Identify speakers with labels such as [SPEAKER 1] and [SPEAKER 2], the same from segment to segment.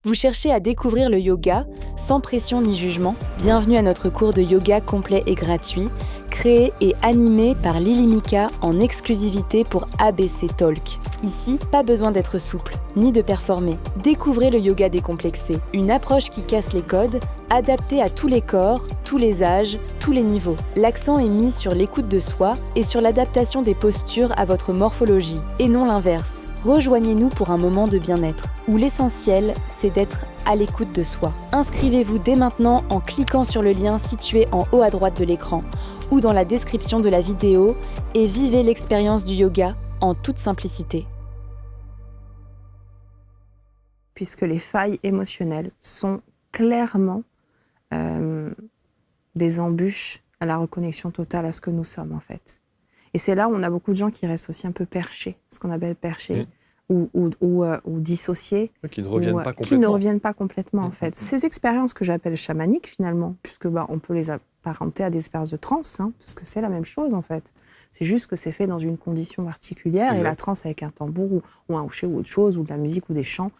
[SPEAKER 1] Vous cherchez à découvrir le yoga sans pression ni jugement? Bienvenue à notre cours de yoga complet et gratuit, créé et animé par Lily Mika en exclusivité pour ABC Talk. Ici, pas besoin d'être souple, ni de performer. Découvrez le yoga décomplexé, une approche qui casse les codes, adaptée à tous les corps, tous les âges, tous les niveaux. L'accent est mis sur l'écoute de soi et sur l'adaptation des postures à votre morphologie, et non l'inverse. Rejoignez-nous pour un moment de bien-être, où l'essentiel, c'est d'être à l'écoute de soi. Inscrivez-vous dès maintenant en cliquant sur le lien situé en haut à droite de l'écran ou dans la description de la vidéo et vivez l'expérience du yoga en toute simplicité.
[SPEAKER 2] Puisque les failles émotionnelles sont clairement des embûches à la reconnexion totale à ce que nous sommes en fait. Et c'est là où on a beaucoup de gens qui restent aussi un peu perchés, ce qu'on appelle perchés, ou dissociés,
[SPEAKER 3] qui ne reviennent pas complètement.
[SPEAKER 2] Qui ne reviennent pas complètement en fait. Ces expériences que j'appelle chamaniques finalement, puisque on peut les apparenter à des expériences de transe, parce que c'est la même chose en fait. C'est juste que c'est fait dans une condition particulière, et la transe avec un tambour ou un houcher ou autre chose, ou de la musique ou des chants,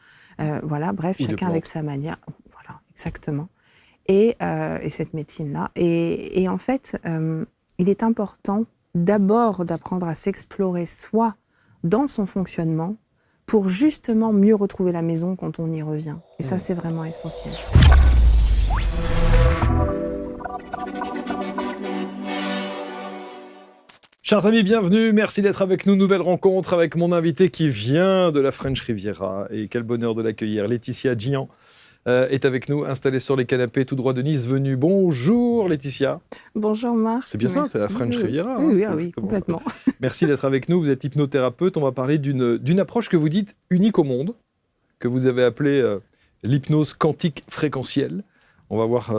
[SPEAKER 2] voilà, bref, chacun avec sa manière, voilà, exactement. Et cette médecine-là. Et en fait, il est important d'abord d'apprendre à s'explorer soi dans son fonctionnement pour justement mieux retrouver la maison quand on y revient. Et ça, c'est vraiment essentiel.
[SPEAKER 3] Chers amis, bienvenue, merci d'être avec nous. Nouvelle rencontre avec mon invité qui vient de la French Riviera. Et quel bonheur de l'accueillir. Laetitia Gian est avec nous, installée sur les canapés tout droit de Nice, venue. Bonjour Laetitia.
[SPEAKER 2] Bonjour Marc.
[SPEAKER 3] C'est bien ça, c'est la French Riviera.
[SPEAKER 2] Oui, complètement.
[SPEAKER 3] Merci d'être avec nous, vous êtes hypnothérapeute. On va parler d'une approche que vous dites unique au monde, que vous avez appelée l'hypnose quantique fréquentielle. On va voir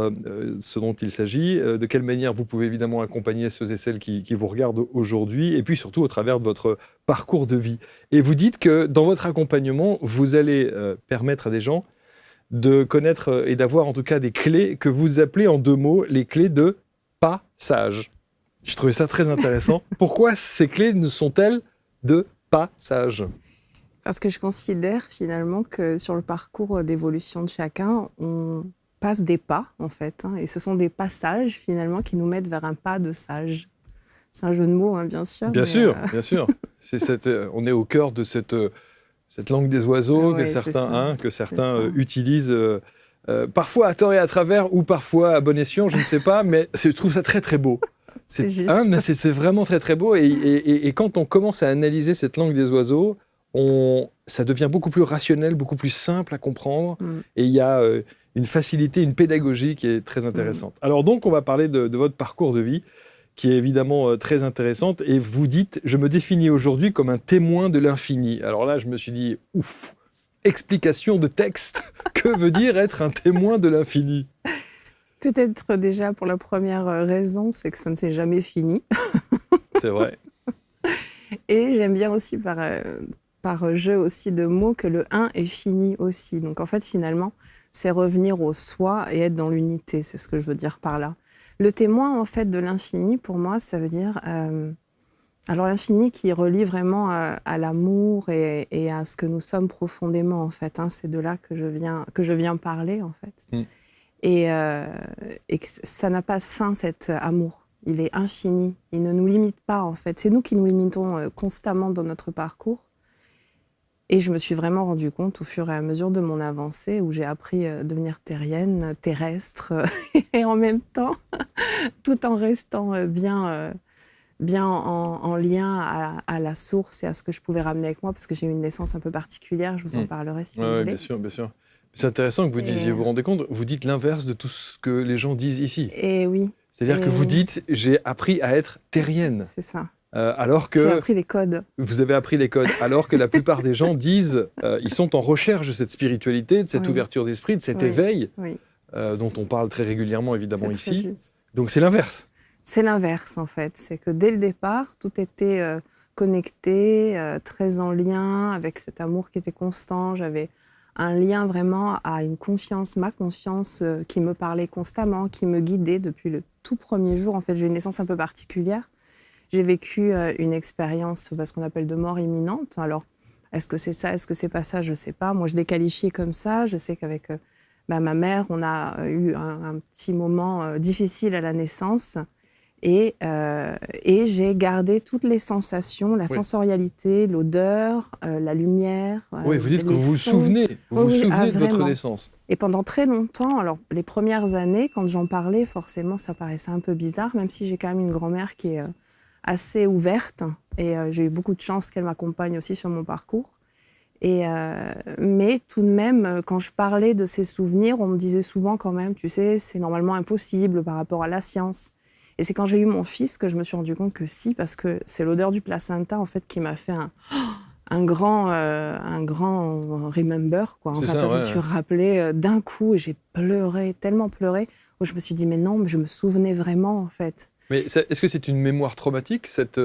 [SPEAKER 3] ce dont il s'agit, de quelle manière vous pouvez évidemment accompagner ceux et celles qui vous regardent aujourd'hui, et puis surtout au travers de votre parcours de vie. Et vous dites que dans votre accompagnement, vous allez permettre à des gens de connaître et d'avoir en tout cas des clés que vous appelez en 2 mots les clés de passage. J'ai trouvé ça très intéressant. Pourquoi ces clés ne sont-elles de passage ?
[SPEAKER 2] Parce que je considère finalement que sur le parcours d'évolution de chacun, on passe des pas en fait, et ce sont des passages finalement qui nous mettent vers un pas de sage. C'est un jeu de mots, bien sûr.
[SPEAKER 3] Bien sûr. On est au cœur de cette langue des oiseaux que certains utilisent parfois à tort et à travers, ou parfois à bon escient, je ne sais pas, mais je trouve ça très très beau.
[SPEAKER 2] C'est juste.
[SPEAKER 3] C'est vraiment très très beau, et quand on commence à analyser cette langue des oiseaux, ça devient beaucoup plus rationnel, beaucoup plus simple à comprendre, et il y a une facilité, une pédagogie qui est très intéressante. Alors donc, on va parler de votre parcours de vie, qui est évidemment très intéressante, et vous dites « Je me définis aujourd'hui comme un témoin de l'infini ». Alors là, je me suis dit « Ouf, explication de texte, que veut dire être un témoin de l'infini ?»
[SPEAKER 2] Peut-être déjà pour la première raison, c'est que ça ne s'est jamais fini.
[SPEAKER 3] C'est vrai.
[SPEAKER 2] Et j'aime bien aussi par jeu aussi de mots que le 1 est fini aussi. Donc en fait, finalement, c'est revenir au soi et être dans l'unité, c'est ce que je veux dire par là. Le témoin, en fait, de l'infini, pour moi, ça veut dire... alors l'infini qui relie vraiment à l'amour et à ce que nous sommes profondément, en fait. C'est de là que je viens parler, en fait. Et que ça n'a pas de fin, cet amour. Il est infini, il ne nous limite pas, en fait. C'est nous qui nous limitons constamment dans notre parcours. Et je me suis vraiment rendu compte au fur et à mesure de mon avancée, où j'ai appris à devenir terrienne, terrestre, et en même temps, tout en restant bien en lien à la source et à ce que je pouvais ramener avec moi, parce que j'ai eu une naissance un peu particulière, je vous en parlerai si vous voulez.
[SPEAKER 3] Bien sûr, bien sûr. C'est intéressant que vous disiez, vous vous rendez compte, vous dites l'inverse de tout ce que les gens disent ici.
[SPEAKER 2] Et oui.
[SPEAKER 3] C'est-à-dire que vous dites, j'ai appris à être terrienne.
[SPEAKER 2] C'est ça.
[SPEAKER 3] Alors que
[SPEAKER 2] j'ai appris les codes.
[SPEAKER 3] Vous avez appris les codes, alors que la plupart des gens disent, ils sont en recherche de cette spiritualité, de cette ouverture d'esprit, de cet éveil, dont on parle très régulièrement évidemment
[SPEAKER 2] c'est
[SPEAKER 3] ici.
[SPEAKER 2] Juste.
[SPEAKER 3] Donc c'est l'inverse.
[SPEAKER 2] C'est l'inverse en fait, c'est que dès le départ, tout était connecté, très en lien avec cet amour qui était constant. J'avais un lien vraiment à une conscience, ma conscience qui me parlait constamment, qui me guidait depuis le tout premier jour. En fait, j'ai eu une naissance un peu particulière. J'ai vécu une expérience, ce qu'on appelle de mort imminente. Alors, Est-ce que c'est ça? Est-ce que c'est pas ça? Je sais pas. Moi, je l'ai qualifié comme ça. Je sais qu'avec ma mère, on a eu un petit moment difficile à la naissance. Et j'ai gardé toutes les sensations, la sensorialité, l'odeur, la lumière.
[SPEAKER 3] Oui, vous dites que vous vous
[SPEAKER 2] sons.
[SPEAKER 3] souvenez, vous vous souvenez de votre
[SPEAKER 2] vraiment.
[SPEAKER 3] naissance.
[SPEAKER 2] Et pendant très longtemps, alors les premières années, quand j'en parlais, forcément, ça paraissait un peu bizarre, même si j'ai quand même une grand-mère qui est assez ouverte. Et j'ai eu beaucoup de chance qu'elle m'accompagne aussi sur mon parcours. Mais tout de même, quand je parlais de ces souvenirs, on me disait souvent quand même, tu sais, c'est normalement impossible par rapport à la science. Et c'est quand j'ai eu mon fils que je me suis rendu compte que si, parce que c'est l'odeur du placenta en fait qui m'a fait un grand remember, quoi. En fait, je me suis rappelée d'un coup et j'ai pleuré, tellement pleuré, où je me suis dit mais non, mais je me souvenais vraiment en fait.
[SPEAKER 3] Mais est-ce que c'est une mémoire traumatique, cette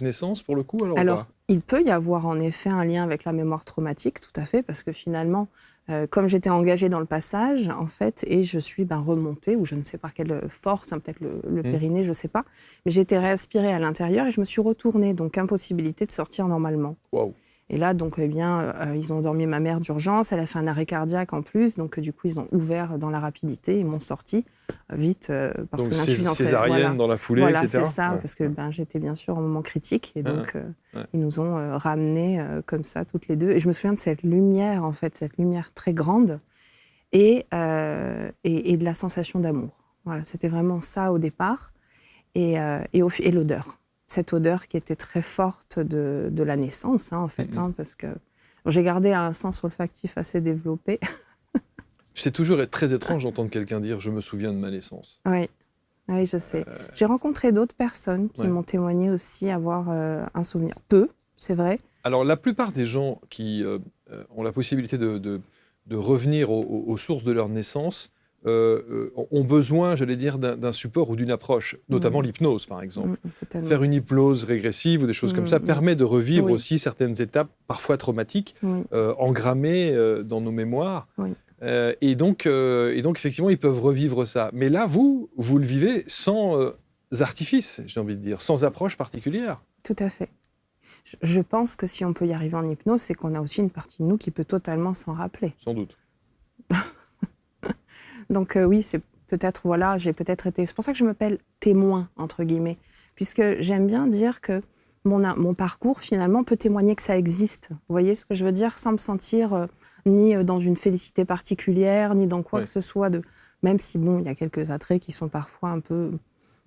[SPEAKER 3] naissance, pour le coup?
[SPEAKER 2] Alors, il peut y avoir en effet un lien avec la mémoire traumatique, tout à fait, parce que finalement, comme j'étais engagée dans le passage, en fait, et je suis remontée, ou je ne sais par quelle force, peut-être le périnée, je ne sais pas, mais j'ai été réaspirée à l'intérieur et je me suis retournée, donc impossibilité de sortir normalement.
[SPEAKER 3] Waouh.
[SPEAKER 2] Et là, donc, ils ont endormi ma mère d'urgence, elle a fait un arrêt cardiaque en plus, donc du coup, ils ont ouvert dans la rapidité, ils m'ont sorti vite, parce
[SPEAKER 3] donc,
[SPEAKER 2] que l'insuffisance
[SPEAKER 3] césarienne dans la foulée,
[SPEAKER 2] voilà,
[SPEAKER 3] etc.
[SPEAKER 2] c'est ça, parce que j'étais bien sûr en moment critique, et donc ils nous ont ramenés comme ça, toutes les deux. Et je me souviens de cette lumière, en fait, cette lumière très grande, et de la sensation d'amour. Voilà, c'était vraiment ça au départ, et l'odeur. Cette odeur qui était très forte de la naissance, en fait, parce que j'ai gardé un sens olfactif assez développé.
[SPEAKER 3] C'est toujours très étrange d'entendre quelqu'un dire « je me souviens de ma naissance ».
[SPEAKER 2] Oui, je sais. J'ai rencontré d'autres personnes qui m'ont témoigné aussi avoir un souvenir. Peu, c'est vrai.
[SPEAKER 3] Alors, la plupart des gens qui ont la possibilité de revenir aux sources de leur naissance ont besoin, j'allais dire, d'un support ou d'une approche, notamment l'hypnose, par exemple. Faire une hypnose régressive ou des choses comme ça permet de revivre aussi certaines étapes, parfois traumatiques, engrammées dans nos mémoires. Et donc, effectivement, ils peuvent revivre ça. Mais là, vous le vivez sans artifice, j'ai envie de dire, sans approche particulière.
[SPEAKER 2] Tout à fait. Je pense que si on peut y arriver en hypnose, c'est qu'on a aussi une partie de nous qui peut totalement s'en rappeler.
[SPEAKER 3] Sans doute.
[SPEAKER 2] Donc oui, c'est peut-être, j'ai peut-être été... C'est pour ça que je m'appelle témoin, entre guillemets, puisque j'aime bien dire que mon parcours, finalement, peut témoigner que ça existe. Vous voyez ce que je veux dire? Sans me sentir ni dans une félicité particulière, ni dans quoi que ce soit de... Même si, bon, il y a quelques attraits qui sont parfois un peu...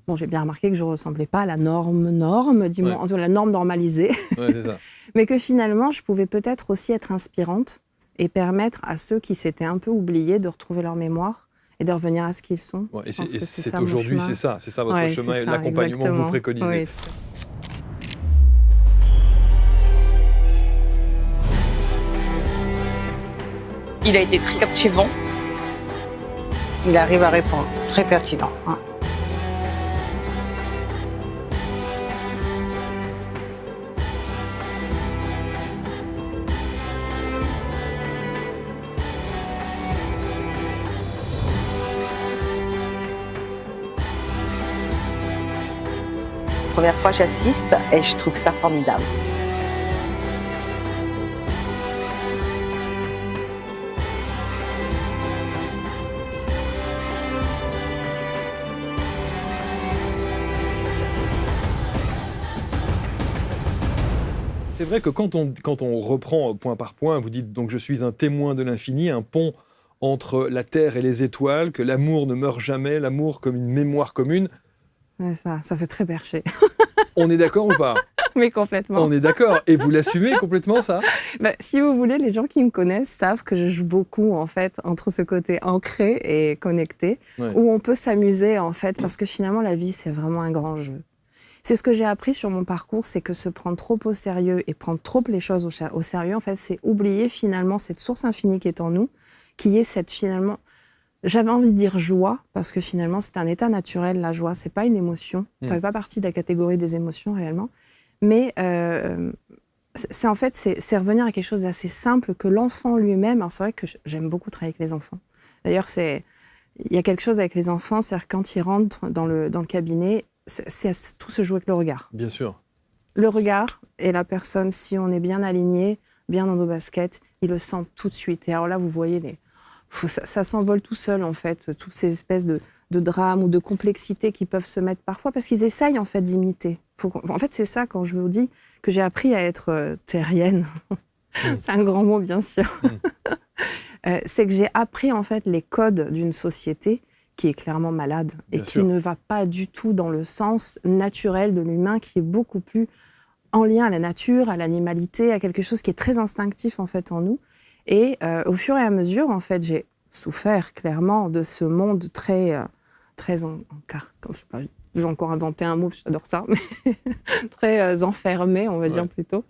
[SPEAKER 2] Bon, j'ai bien remarqué que je ne ressemblais pas à la norme, la norme normalisée.
[SPEAKER 3] C'est ça.
[SPEAKER 2] Mais que finalement, je pouvais peut-être aussi être inspirante et permettre à ceux qui s'étaient un peu oubliés de retrouver leur mémoire et de revenir à ce qu'ils sont.
[SPEAKER 3] Et c'est aujourd'hui, c'est ça votre chemin et l'accompagnement que vous préconisez.
[SPEAKER 2] Oui.
[SPEAKER 4] Il a été très captivant.
[SPEAKER 5] Il arrive à répondre, très pertinent.
[SPEAKER 4] Première fois j'assiste et je trouve ça formidable.
[SPEAKER 3] C'est vrai que quand on reprend point par point, vous dites donc je suis un témoin de l'infini, un pont entre la terre et les étoiles, que l'amour ne meurt jamais, l'amour comme une mémoire commune.
[SPEAKER 2] Ouais, ça fait très perché.
[SPEAKER 3] On est d'accord ou pas?
[SPEAKER 2] Mais complètement.
[SPEAKER 3] On est d'accord. Et vous l'assumez complètement, ça?
[SPEAKER 2] Si vous voulez, les gens qui me connaissent savent que je joue beaucoup, en fait, entre ce côté ancré et connecté, où on peut s'amuser, en fait, parce que finalement, la vie, c'est vraiment un grand jeu. C'est ce que j'ai appris sur mon parcours, c'est que se prendre trop au sérieux et prendre trop les choses au sérieux, en fait, c'est oublier finalement cette source infinie qui est en nous, qui est cette finalement... J'avais envie de dire joie, parce que finalement, c'est un état naturel, la joie. C'est pas une émotion. Ça fait pas partie de la catégorie des émotions, réellement. Mais c'est revenir à quelque chose d'assez simple que l'enfant lui-même... Alors, c'est vrai que j'aime beaucoup travailler avec les enfants. D'ailleurs, il y a quelque chose avec les enfants, c'est-à-dire quand ils rentrent dans le cabinet, tout se joue avec le regard.
[SPEAKER 3] Bien sûr.
[SPEAKER 2] Le regard et la personne, si on est bien aligné, bien dans nos baskets, ils le sentent tout de suite. Et alors là, vous voyez, ça s'envole tout seul, en fait, toutes ces espèces de drames ou de complexités qui peuvent se mettre parfois, parce qu'ils essayent, en fait, d'imiter. En fait, c'est ça, quand je vous dis que j'ai appris à être terrienne. C'est un grand mot, bien sûr. C'est que j'ai appris, en fait, les codes d'une société qui est clairement malade et qui ne va pas du tout dans le sens naturel de l'humain, qui est beaucoup plus en lien à la nature, à l'animalité, à quelque chose qui est très instinctif, en fait, en nous. Et au fur et à mesure, en fait, j'ai souffert clairement de ce monde très j'ai encore inventé un mot, j'adore ça, mais très enfermé, on va dire plutôt.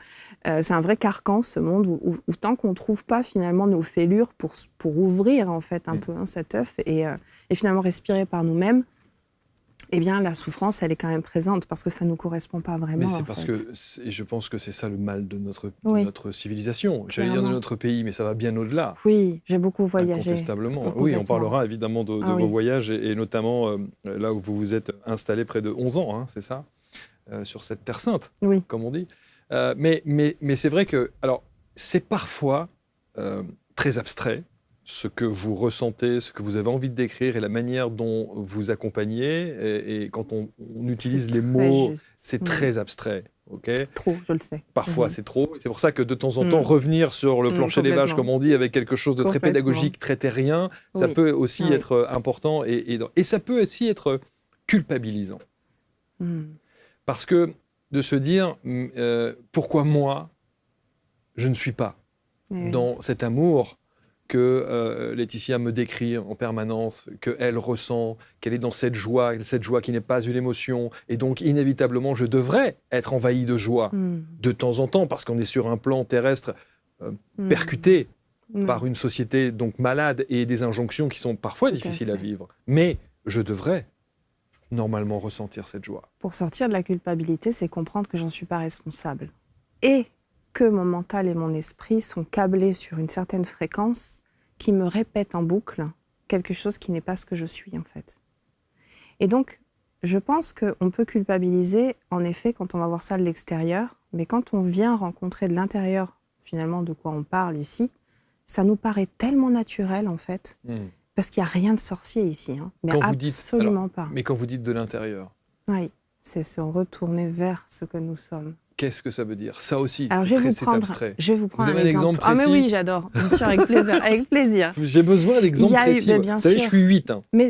[SPEAKER 2] C'est un vrai carcan, ce monde, où tant qu'on ne trouve pas finalement nos fêlures pour ouvrir en fait un peu cet œuf et finalement respirer par nous-mêmes, eh bien la souffrance, elle est quand même présente parce que ça ne nous correspond pas vraiment.
[SPEAKER 3] Mais c'est parce que je pense que c'est ça le mal de notre civilisation. J'allais dire de notre pays, mais ça va bien au-delà.
[SPEAKER 2] Oui, j'ai beaucoup voyagé.
[SPEAKER 3] Incontestablement. Oui, on parlera évidemment de vos voyages et notamment là où vous vous êtes installé près de 11 ans, hein, c'est ça, sur cette terre sainte, comme on dit. Mais c'est vrai que, alors, c'est parfois très abstrait, ce que vous ressentez, ce que vous avez envie de décrire et la manière dont vous accompagnez. Et quand on utilise les mots, c'est très abstrait. Okay,
[SPEAKER 2] trop, je le sais.
[SPEAKER 3] Parfois, c'est trop. C'est pour ça que de temps en temps, revenir sur le plancher des vaches, comme on dit, avec quelque chose de très pédagogique, très terrien, ça peut aussi être important et ça peut aussi être culpabilisant. Parce que de se dire pourquoi moi, je ne suis pas dans cet amour que Laetitia me décrit en permanence, qu'elle ressent, qu'elle est dans cette joie qui n'est pas une émotion, et donc inévitablement je devrais être envahi de joie de temps en temps, parce qu'on est sur un plan terrestre percuté par une société donc malade et des injonctions qui sont parfois difficiles à vivre. Mais je devrais normalement ressentir cette joie.
[SPEAKER 2] Pour sortir de la culpabilité, c'est comprendre que j'en suis pas responsable. Et que mon mental et mon esprit sont câblés sur une certaine fréquence qui me répète en boucle quelque chose qui n'est pas ce que je suis en fait. Et donc, je pense qu'on peut culpabiliser en effet quand on va voir ça de l'extérieur, mais quand on vient rencontrer de l'intérieur finalement de quoi on parle ici, ça nous paraît tellement naturel en fait, parce qu'il n'y a rien de sorcier ici, hein, mais absolument pas.
[SPEAKER 3] Mais quand vous dites de l'intérieur,
[SPEAKER 2] oui, c'est se retourner vers ce que nous sommes.
[SPEAKER 3] Qu'est-ce que ça veut dire? Ça aussi,
[SPEAKER 2] alors,
[SPEAKER 3] c'est abstrait.
[SPEAKER 2] Je vais vous prendre
[SPEAKER 3] un exemple précis?
[SPEAKER 2] Ah mais oui, j'adore, bien sûr, avec plaisir.
[SPEAKER 3] J'ai besoin d'exemples précis. Vous savez, je suis 8. Hein.
[SPEAKER 2] Mais,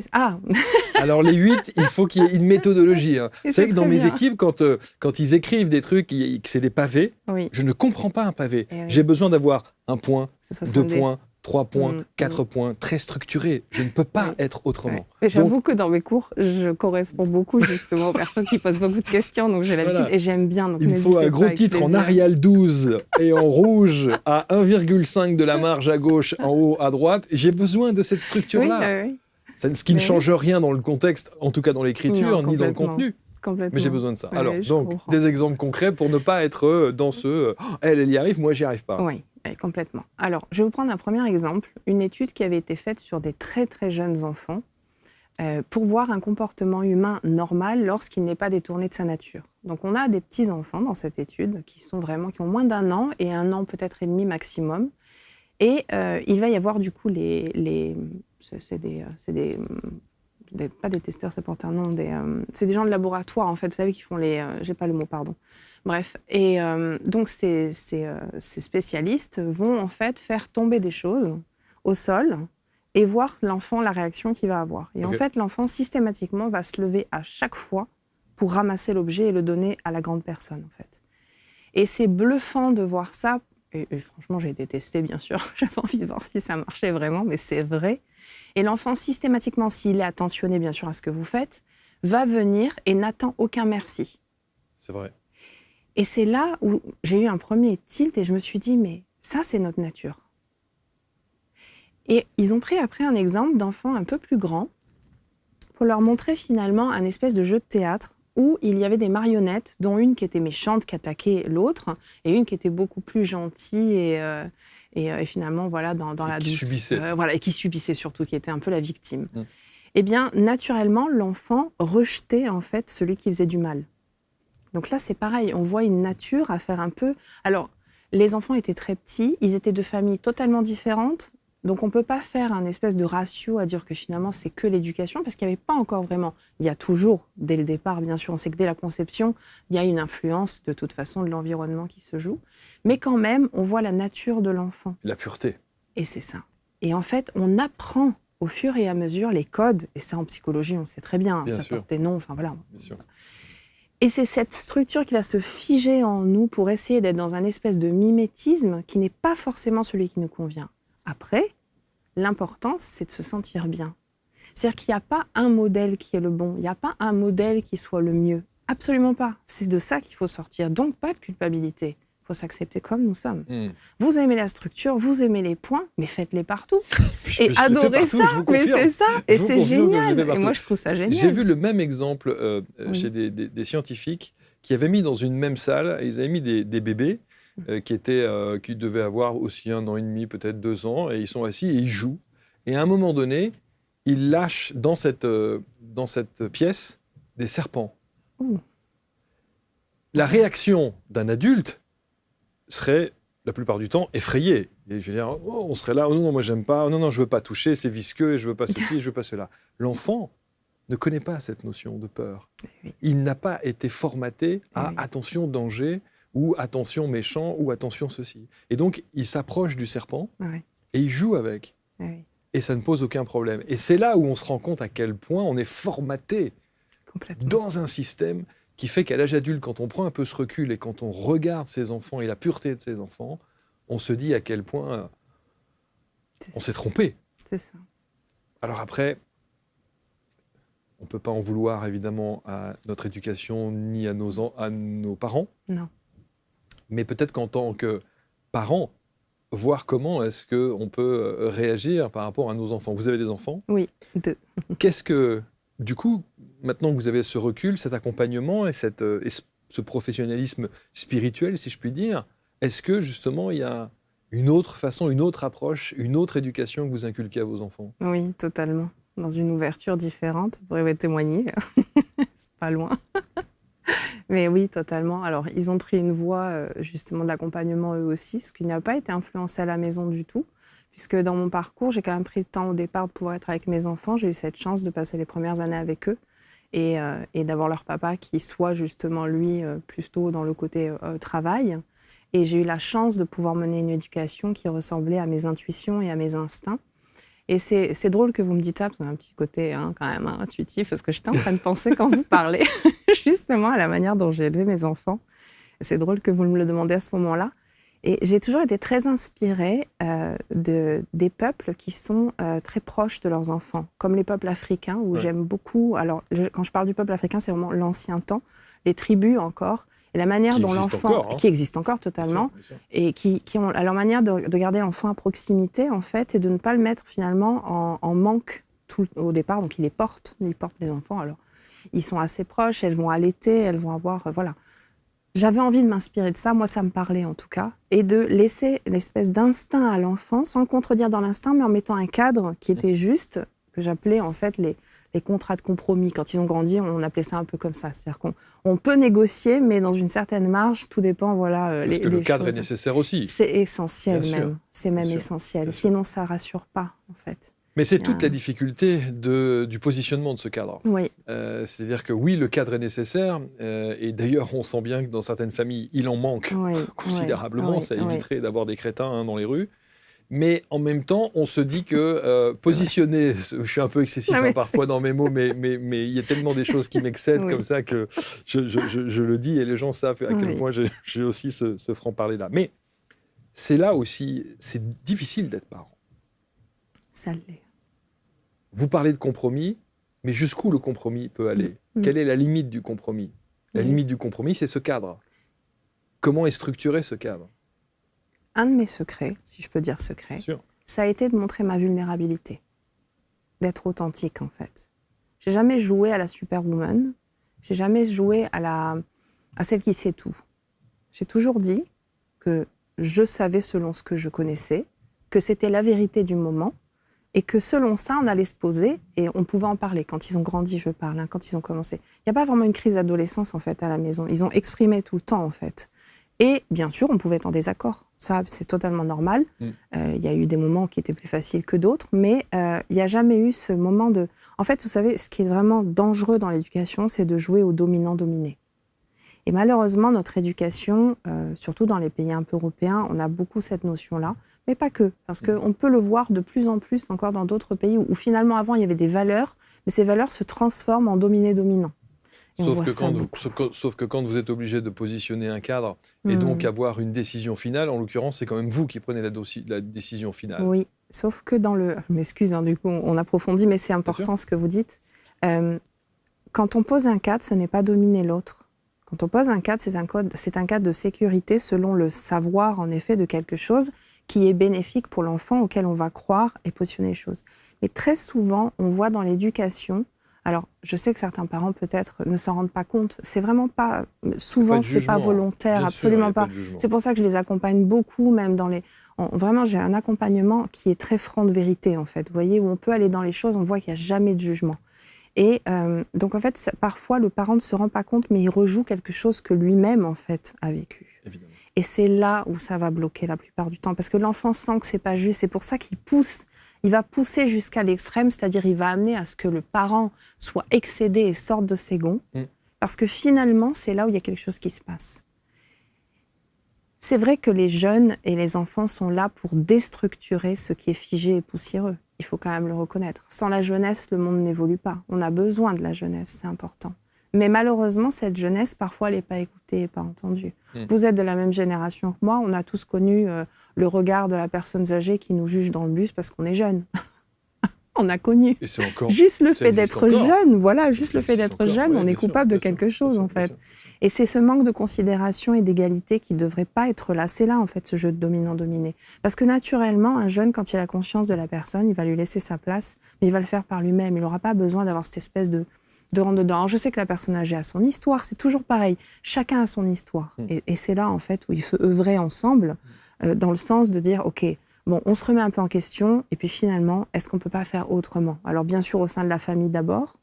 [SPEAKER 3] alors les 8, il faut qu'il y ait une méthodologie. Hein. Vous savez que dans mes équipes, quand ils écrivent des trucs, que c'est des pavés, je ne comprends pas un pavé. J'ai besoin d'avoir un point, 2 points, 3 points, 4 points, très structurés. Je ne peux pas être autrement.
[SPEAKER 2] Et j'avoue que dans mes cours, je corresponds beaucoup justement aux personnes qui posent beaucoup de questions, donc j'ai l'habitude et j'aime bien. Donc
[SPEAKER 3] il me faut un gros titre en Arial 12 et en rouge à 1,5 de la marge à gauche, en haut à droite. J'ai besoin de cette structure-là. Ce qui ne change rien dans le contexte, en tout cas dans l'écriture, ni dans le contenu. Mais j'ai besoin de ça. Alors, donc, des exemples concrets pour ne pas être dans ce « elle y arrive, moi j'y arrive pas ».
[SPEAKER 2] Oui, complètement. Alors, je vais vous prendre un premier exemple, une étude qui avait été faite sur des très très jeunes enfants pour voir un comportement humain normal lorsqu'il n'est pas détourné de sa nature. Donc, on a des petits-enfants dans cette étude qui ont moins d'1 an et 1 an peut-être et demi maximum. Et il va y avoir du coup pas des testeurs, ça porte un nom, c'est des gens de laboratoire en fait, vous savez, qui font j'ai pas le mot, pardon. Bref, et donc ces spécialistes vont en fait faire tomber des choses au sol et voir l'enfant, la réaction qu'il va avoir. Et en fait, l'enfant systématiquement va se lever à chaque fois pour ramasser l'objet et le donner à la grande personne en fait. Et c'est bluffant de voir ça. Et franchement, j'ai été testée, bien sûr. J'avais envie de voir si ça marchait vraiment, mais c'est vrai. Et l'enfant, systématiquement, s'il est attentionné, bien sûr, à ce que vous faites, va venir et n'attend aucun merci.
[SPEAKER 3] C'est vrai.
[SPEAKER 2] Et c'est là où j'ai eu un premier tilt et je me suis dit, mais ça, c'est notre nature. Et ils ont pris après un exemple d'enfant un peu plus grand pour leur montrer finalement un espèce de jeu de théâtre où il y avait des marionnettes, dont une qui était méchante, qui attaquait l'autre, et une qui était beaucoup plus gentille et finalement, voilà, dans la douce. Et qui subissait surtout, qui était un peu la victime. Eh bien, naturellement, l'enfant rejetait en fait celui qui faisait du mal. Donc là, c'est pareil, on voit une nature à faire un peu... Alors, les enfants étaient très petits, ils étaient de familles totalement différentes. Donc, on ne peut pas faire un espèce de ratio à dire que finalement, c'est que l'éducation, parce qu'il n'y avait pas encore vraiment... Il y a toujours, dès le départ, bien sûr, on sait que dès la conception, il y a une influence, de toute façon, de l'environnement qui se joue. Mais quand même, on voit la nature de l'enfant.
[SPEAKER 3] La pureté.
[SPEAKER 2] Et c'est ça. Et en fait, on apprend au fur et à mesure les codes, et ça, en psychologie, on sait très bien,
[SPEAKER 3] Bien
[SPEAKER 2] ça
[SPEAKER 3] sûr.
[SPEAKER 2] porte des noms, enfin voilà.
[SPEAKER 3] Bien sûr.
[SPEAKER 2] Et c'est cette structure qui va se figer en nous pour essayer d'être dans un espèce de mimétisme qui n'est pas forcément celui qui nous convient. Après, l'important, c'est de se sentir bien. C'est-à-dire qu'il n'y a pas un modèle qui est le bon, il n'y a pas un modèle qui soit le mieux. Absolument pas. C'est de ça qu'il faut sortir. Donc, pas de culpabilité. Il faut s'accepter comme nous sommes. Vous aimez la structure, vous aimez les points, mais faites-les partout. Et adorez ça. Mais c'est ça. Et c'est génial. Et moi, je trouve ça génial.
[SPEAKER 3] J'ai vu le même exemple chez des scientifiques qui avaient mis dans une même salle, ils avaient mis des bébés qui devaient avoir aussi 1 an et demi, peut-être 2 ans, et ils sont assis et ils jouent. Et à un moment donné, ils lâchent dans cette pièce des serpents.
[SPEAKER 2] Ouh.
[SPEAKER 3] La réaction d'un adulte serait, la plupart du temps, effrayée. Et je veux dire, on serait là, oh non, moi j'aime pas, oh non, je veux pas toucher, c'est visqueux, et je veux pas ceci, je veux pas cela. L'enfant ne connaît pas cette notion de peur.
[SPEAKER 2] Oui.
[SPEAKER 3] Il n'a pas été formaté à
[SPEAKER 2] Oui.
[SPEAKER 3] attention danger, ou attention méchant, ou attention ceci. Et donc, il s'approche du serpent,
[SPEAKER 2] Oui.
[SPEAKER 3] et il joue avec.
[SPEAKER 2] Oui.
[SPEAKER 3] Et ça ne pose aucun problème. Et c'est là où on se rend compte à quel point on est formaté
[SPEAKER 2] Complètement.
[SPEAKER 3] dans un système qui fait qu'à l'âge adulte, quand on prend un peu ce recul et quand on regarde ses enfants et la pureté de ses enfants, on se dit à quel point on s'est trompé.
[SPEAKER 2] C'est ça.
[SPEAKER 3] Alors après, on ne peut pas en vouloir évidemment à notre éducation ni à nos parents,
[SPEAKER 2] Non.
[SPEAKER 3] mais peut-être qu'en tant que parents, voir comment est-ce qu'on peut réagir par rapport à nos enfants. Vous avez des enfants ?
[SPEAKER 2] Oui, 2.
[SPEAKER 3] Qu'est-ce que, du coup, maintenant que vous avez ce recul, cet accompagnement et ce professionnalisme spirituel, si je puis dire, est-ce que justement il y a une autre façon, une autre approche, une autre éducation que vous inculquez à vos enfants ?
[SPEAKER 2] Oui, totalement. Dans une ouverture différente. Vous pourrez témoigner. C'est pas loin. Mais oui, totalement. Alors, ils ont pris une voie justement de l'accompagnement eux aussi, ce qui n'a pas été influencé à la maison du tout. Puisque dans mon parcours, j'ai quand même pris le temps au départ de pouvoir être avec mes enfants. J'ai eu cette chance de passer les premières années avec eux et d'avoir leur papa qui soit justement, lui, plutôt dans le côté travail. Et j'ai eu la chance de pouvoir mener une éducation qui ressemblait à mes intuitions et à mes instincts. Et c'est drôle que vous me dites ça, parce qu'il y a un petit côté quand même intuitif, parce que j'étais en train de penser quand vous parlez, justement, à la manière dont j'ai élevé mes enfants. Et c'est drôle que vous me le demandez à ce moment-là. Et j'ai toujours été très inspirée des peuples qui sont très proches de leurs enfants, comme les peuples africains, où j'aime beaucoup... Alors, quand je parle du peuple africain, c'est vraiment l'ancien temps, les tribus encore, et la manière dont l'enfant... Qui existe encore totalement,
[SPEAKER 3] bien sûr.
[SPEAKER 2] et qui ont leur manière de garder l'enfant à proximité, en fait, et de ne pas le mettre finalement en manque au départ. Donc, ils portent les enfants, alors ils sont assez proches, elles vont allaiter, elles vont avoir... voilà. J'avais envie de m'inspirer de ça, moi ça me parlait en tout cas, et de laisser l'espèce d'instinct à l'enfant, sans le contredire dans l'instinct, mais en mettant un cadre qui était juste, que j'appelais en fait les contrats de compromis. Quand ils ont grandi, on appelait ça un peu comme ça. C'est-à-dire qu'on peut négocier, mais dans une certaine marge, tout dépend, voilà,
[SPEAKER 3] Parce que le cadre est nécessaire aussi.
[SPEAKER 2] C'est essentiel
[SPEAKER 3] Bien
[SPEAKER 2] même,
[SPEAKER 3] sûr.
[SPEAKER 2] c'est même
[SPEAKER 3] Bien sûr.
[SPEAKER 2] essentiel.
[SPEAKER 3] Bien sûr.
[SPEAKER 2] Sinon ça rassure pas en fait.
[SPEAKER 3] Mais c'est toute la difficulté du positionnement de ce cadre.
[SPEAKER 2] Oui.
[SPEAKER 3] C'est-à-dire que oui, le cadre est nécessaire, et d'ailleurs on sent bien que dans certaines familles, il en manque considérablement, ça éviterait d'avoir des crétins dans les rues. Mais en même temps, on se dit que positionner, je suis un peu excessif parfois dans mes mots, mais il y a tellement des choses qui m'excèdent comme ça que je le dis et les gens savent à quel point j'ai aussi ce franc-parler-là. Mais c'est là aussi, c'est difficile d'être parent.
[SPEAKER 2] Ça l'est.
[SPEAKER 3] Vous parlez de compromis, mais jusqu'où le compromis peut aller ? Quelle est la limite du compromis ? La limite du compromis, c'est ce cadre. Comment est structuré ce cadre ?
[SPEAKER 2] Un de mes secrets, si je peux dire secret, ça a été de montrer ma vulnérabilité, d'être authentique en fait. J'ai jamais joué à la superwoman, j'ai jamais joué à celle qui sait tout. J'ai toujours dit que je savais selon ce que je connaissais, que c'était la vérité du moment, et que selon ça, on allait se poser et on pouvait en parler. Quand ils ont grandi, je parle, quand ils ont commencé. Il n'y a pas vraiment une crise d'adolescence, en fait, à la maison. Ils ont exprimé tout le temps, en fait. Et bien sûr, on pouvait être en désaccord. Ça, c'est totalement normal. Il y a eu des moments qui étaient plus faciles que d'autres, mais il n'y a jamais eu ce moment de... En fait, vous savez, ce qui est vraiment dangereux dans l'éducation, c'est de jouer au dominant-dominé. Et malheureusement, notre éducation, surtout dans les pays un peu européens, on a beaucoup cette notion-là, mais pas que, parce qu'on peut le voir de plus en plus encore dans d'autres pays où finalement, avant, il y avait des valeurs, mais ces valeurs se transforment en dominé-dominant.
[SPEAKER 3] Sauf que quand vous êtes obligé de positionner un cadre et donc avoir une décision finale, en l'occurrence, c'est quand même vous qui prenez la décision finale.
[SPEAKER 2] Oui, sauf que dans le... Je m'excuse, du coup, on approfondit, mais c'est important ce que vous dites. Quand on pose un cadre, ce n'est pas dominer l'autre. Quand on pose un cadre, c'est un cadre de sécurité selon le savoir, en effet, de quelque chose qui est bénéfique pour l'enfant auquel on va croire et positionner les choses. Mais très souvent, on voit dans l'éducation... Alors, je sais que certains parents, peut-être, ne s'en rendent pas compte. C'est vraiment pas... Souvent, c'est pas volontaire, absolument pas. C'est pour ça que je les accompagne beaucoup, même dans les... Vraiment, j'ai un accompagnement qui est très franc de vérité, en fait. Vous voyez, où on peut aller dans les choses, on voit qu'il n'y a jamais de jugement. Et donc, en fait, parfois, le parent ne se rend pas compte, mais il rejoue quelque chose que lui-même, en fait, a vécu. Évidemment. Et c'est là où ça va bloquer la plupart du temps. Parce que l'enfant sent que c'est pas juste. C'est pour ça qu'il pousse. Il va pousser jusqu'à l'extrême, c'est-à-dire il va amener à ce que le parent soit excédé et sorte de ses gonds. Parce que finalement, c'est là où il y a quelque chose qui se passe. C'est vrai que les jeunes et les enfants sont là pour déstructurer ce qui est figé et poussiéreux. Il faut quand même le reconnaître. Sans la jeunesse, le monde n'évolue pas. On a besoin de la jeunesse, c'est important. Mais malheureusement, cette jeunesse, parfois, elle n'est pas écoutée et pas entendue. Vous êtes de la même génération que moi. On a tous connu le regard de la personne âgée qui nous juge dans le bus parce qu'on est jeune. On a connu.
[SPEAKER 3] Et c'est encore,
[SPEAKER 2] juste le fait d'être jeune, voilà, juste le fait d'être jeune,
[SPEAKER 3] ouais,
[SPEAKER 2] on est coupable de quelque chose, en fait. Et c'est ce manque de considération et d'égalité qui ne devrait pas être là. C'est là, en fait, ce jeu de dominant-dominé. Parce que naturellement, un jeune, quand il a conscience de la personne, il va lui laisser sa place, mais il va le faire par lui-même. Il n'aura pas besoin d'avoir cette espèce de rentre dedans. Alors, je sais que la personne âgée a son histoire, c'est toujours pareil. Chacun a son histoire. Et c'est là, en fait, où il faut œuvrer ensemble, dans le sens de dire, OK, bon, on se remet un peu en question, et puis finalement, est-ce qu'on ne peut pas faire autrement? Alors, bien sûr, au sein de la famille d'abord,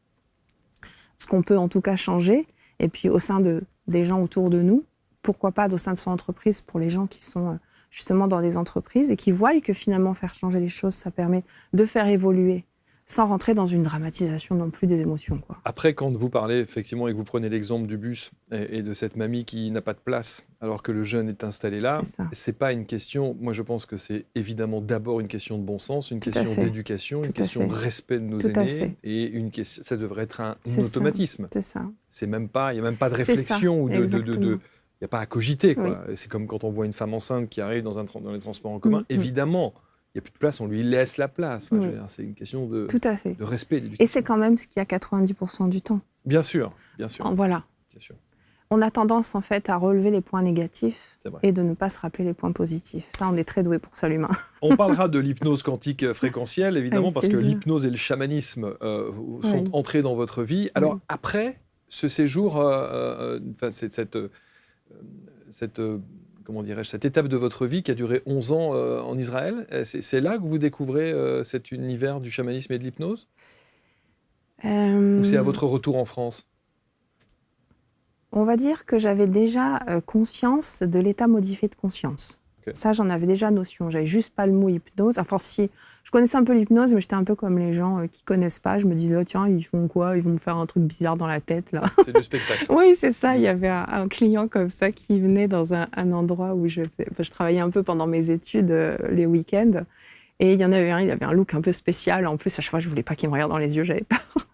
[SPEAKER 2] ce qu'on peut en tout cas changer, et puis au sein des gens autour de nous, pourquoi pas au sein de son entreprise, pour les gens qui sont justement dans des entreprises, et qui voient que finalement, faire changer les choses, ça permet de faire évoluer, sans rentrer dans une dramatisation non plus des émotions, quoi.
[SPEAKER 3] Après, quand vous parlez effectivement et que vous prenez l'exemple du bus et de cette mamie qui n'a pas de place alors que le jeune est installé là, c'est pas une question, moi je pense que c'est évidemment d'abord une question de bon sens, une question d'éducation, une question de respect de nos aînés et une question, ça devrait être un automatisme.
[SPEAKER 2] C'est ça.
[SPEAKER 3] C'est même pas, il n'y a même pas de réflexion ou il n'y a pas à cogiter, quoi. C'est comme quand on voit une femme enceinte qui arrive dans les transports en commun, évidemment. Il n'y a plus de place, on lui laisse la place. Enfin, je veux dire, c'est une question de respect.
[SPEAKER 2] Et c'est quand même ce qu'il y a 90% du temps.
[SPEAKER 3] Bien sûr, bien sûr.
[SPEAKER 2] Voilà.
[SPEAKER 3] Bien sûr.
[SPEAKER 2] On a tendance en fait à relever les points négatifs et de ne pas se rappeler les points positifs. Ça, on est très doué pour ça, l'humain.
[SPEAKER 3] On parlera de l'hypnose quantique fréquentielle, évidemment, parce que l'hypnose et le chamanisme sont entrés dans votre vie. Alors, après ce séjour, comment dirais-je, cette étape de votre vie qui a duré 11 ans en Israël, c'est là que vous découvrez cet univers du chamanisme et de l'hypnose ? Ou c'est à votre retour en France ?
[SPEAKER 2] On va dire que j'avais déjà conscience de l'état modifié de conscience. Ça, j'en avais déjà notion. J'avais juste pas le mot hypnose. Enfin, si, je connaissais un peu l'hypnose, mais j'étais un peu comme les gens qui connaissent pas. Je me disais, oh, tiens, ils font quoi? Ils vont me faire un truc bizarre dans la tête, là.
[SPEAKER 3] C'est du spectacle.
[SPEAKER 2] Oui, c'est ça. Il y avait un client comme ça qui venait dans un endroit où je travaillais un peu pendant mes études les week-ends. Et il y en avait un, il avait un look un peu spécial. En plus, à chaque fois, je voulais pas qu'il me regarde dans les yeux. J'avais peur.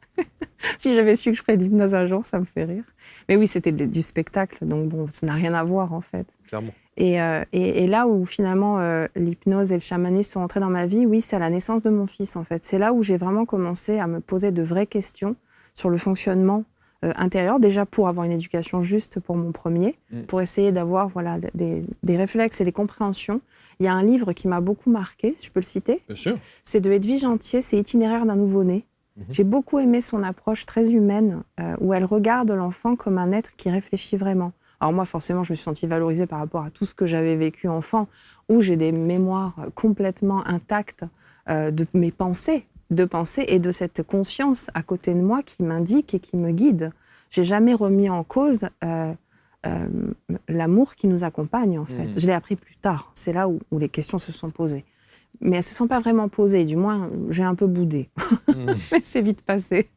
[SPEAKER 2] Si j'avais su que je ferais de l'hypnose un jour, ça me fait rire. Mais oui, c'était du spectacle. Donc bon, ça n'a rien à voir, en fait.
[SPEAKER 3] Clairement.
[SPEAKER 2] Et là où finalement l'hypnose et le chamanisme sont entrés dans ma vie, oui, c'est à la naissance de mon fils en fait. C'est là où j'ai vraiment commencé à me poser de vraies questions sur le fonctionnement intérieur, déjà pour avoir une éducation juste pour mon premier, pour essayer d'avoir voilà, des réflexes et des compréhensions. Il y a un livre qui m'a beaucoup marqué, je peux le citer.
[SPEAKER 3] Bien sûr.
[SPEAKER 2] C'est de Edwige Antier, c'est Itinéraire d'un nouveau-né. J'ai beaucoup aimé son approche très humaine où elle regarde l'enfant comme un être qui réfléchit vraiment. Alors moi, forcément, je me suis sentie valorisée par rapport à tout ce que j'avais vécu enfant, où j'ai des mémoires complètement intactes de mes pensées, et de cette conscience à côté de moi qui m'indique et qui me guide. J'ai jamais remis en cause l'amour qui nous accompagne, en fait.
[SPEAKER 3] Mmh.
[SPEAKER 2] Je l'ai appris plus tard. C'est là où les questions se sont posées. Mais elles ne se sont pas vraiment posées. Du moins, j'ai un peu boudé.
[SPEAKER 3] Mmh.
[SPEAKER 2] Mais c'est vite passé.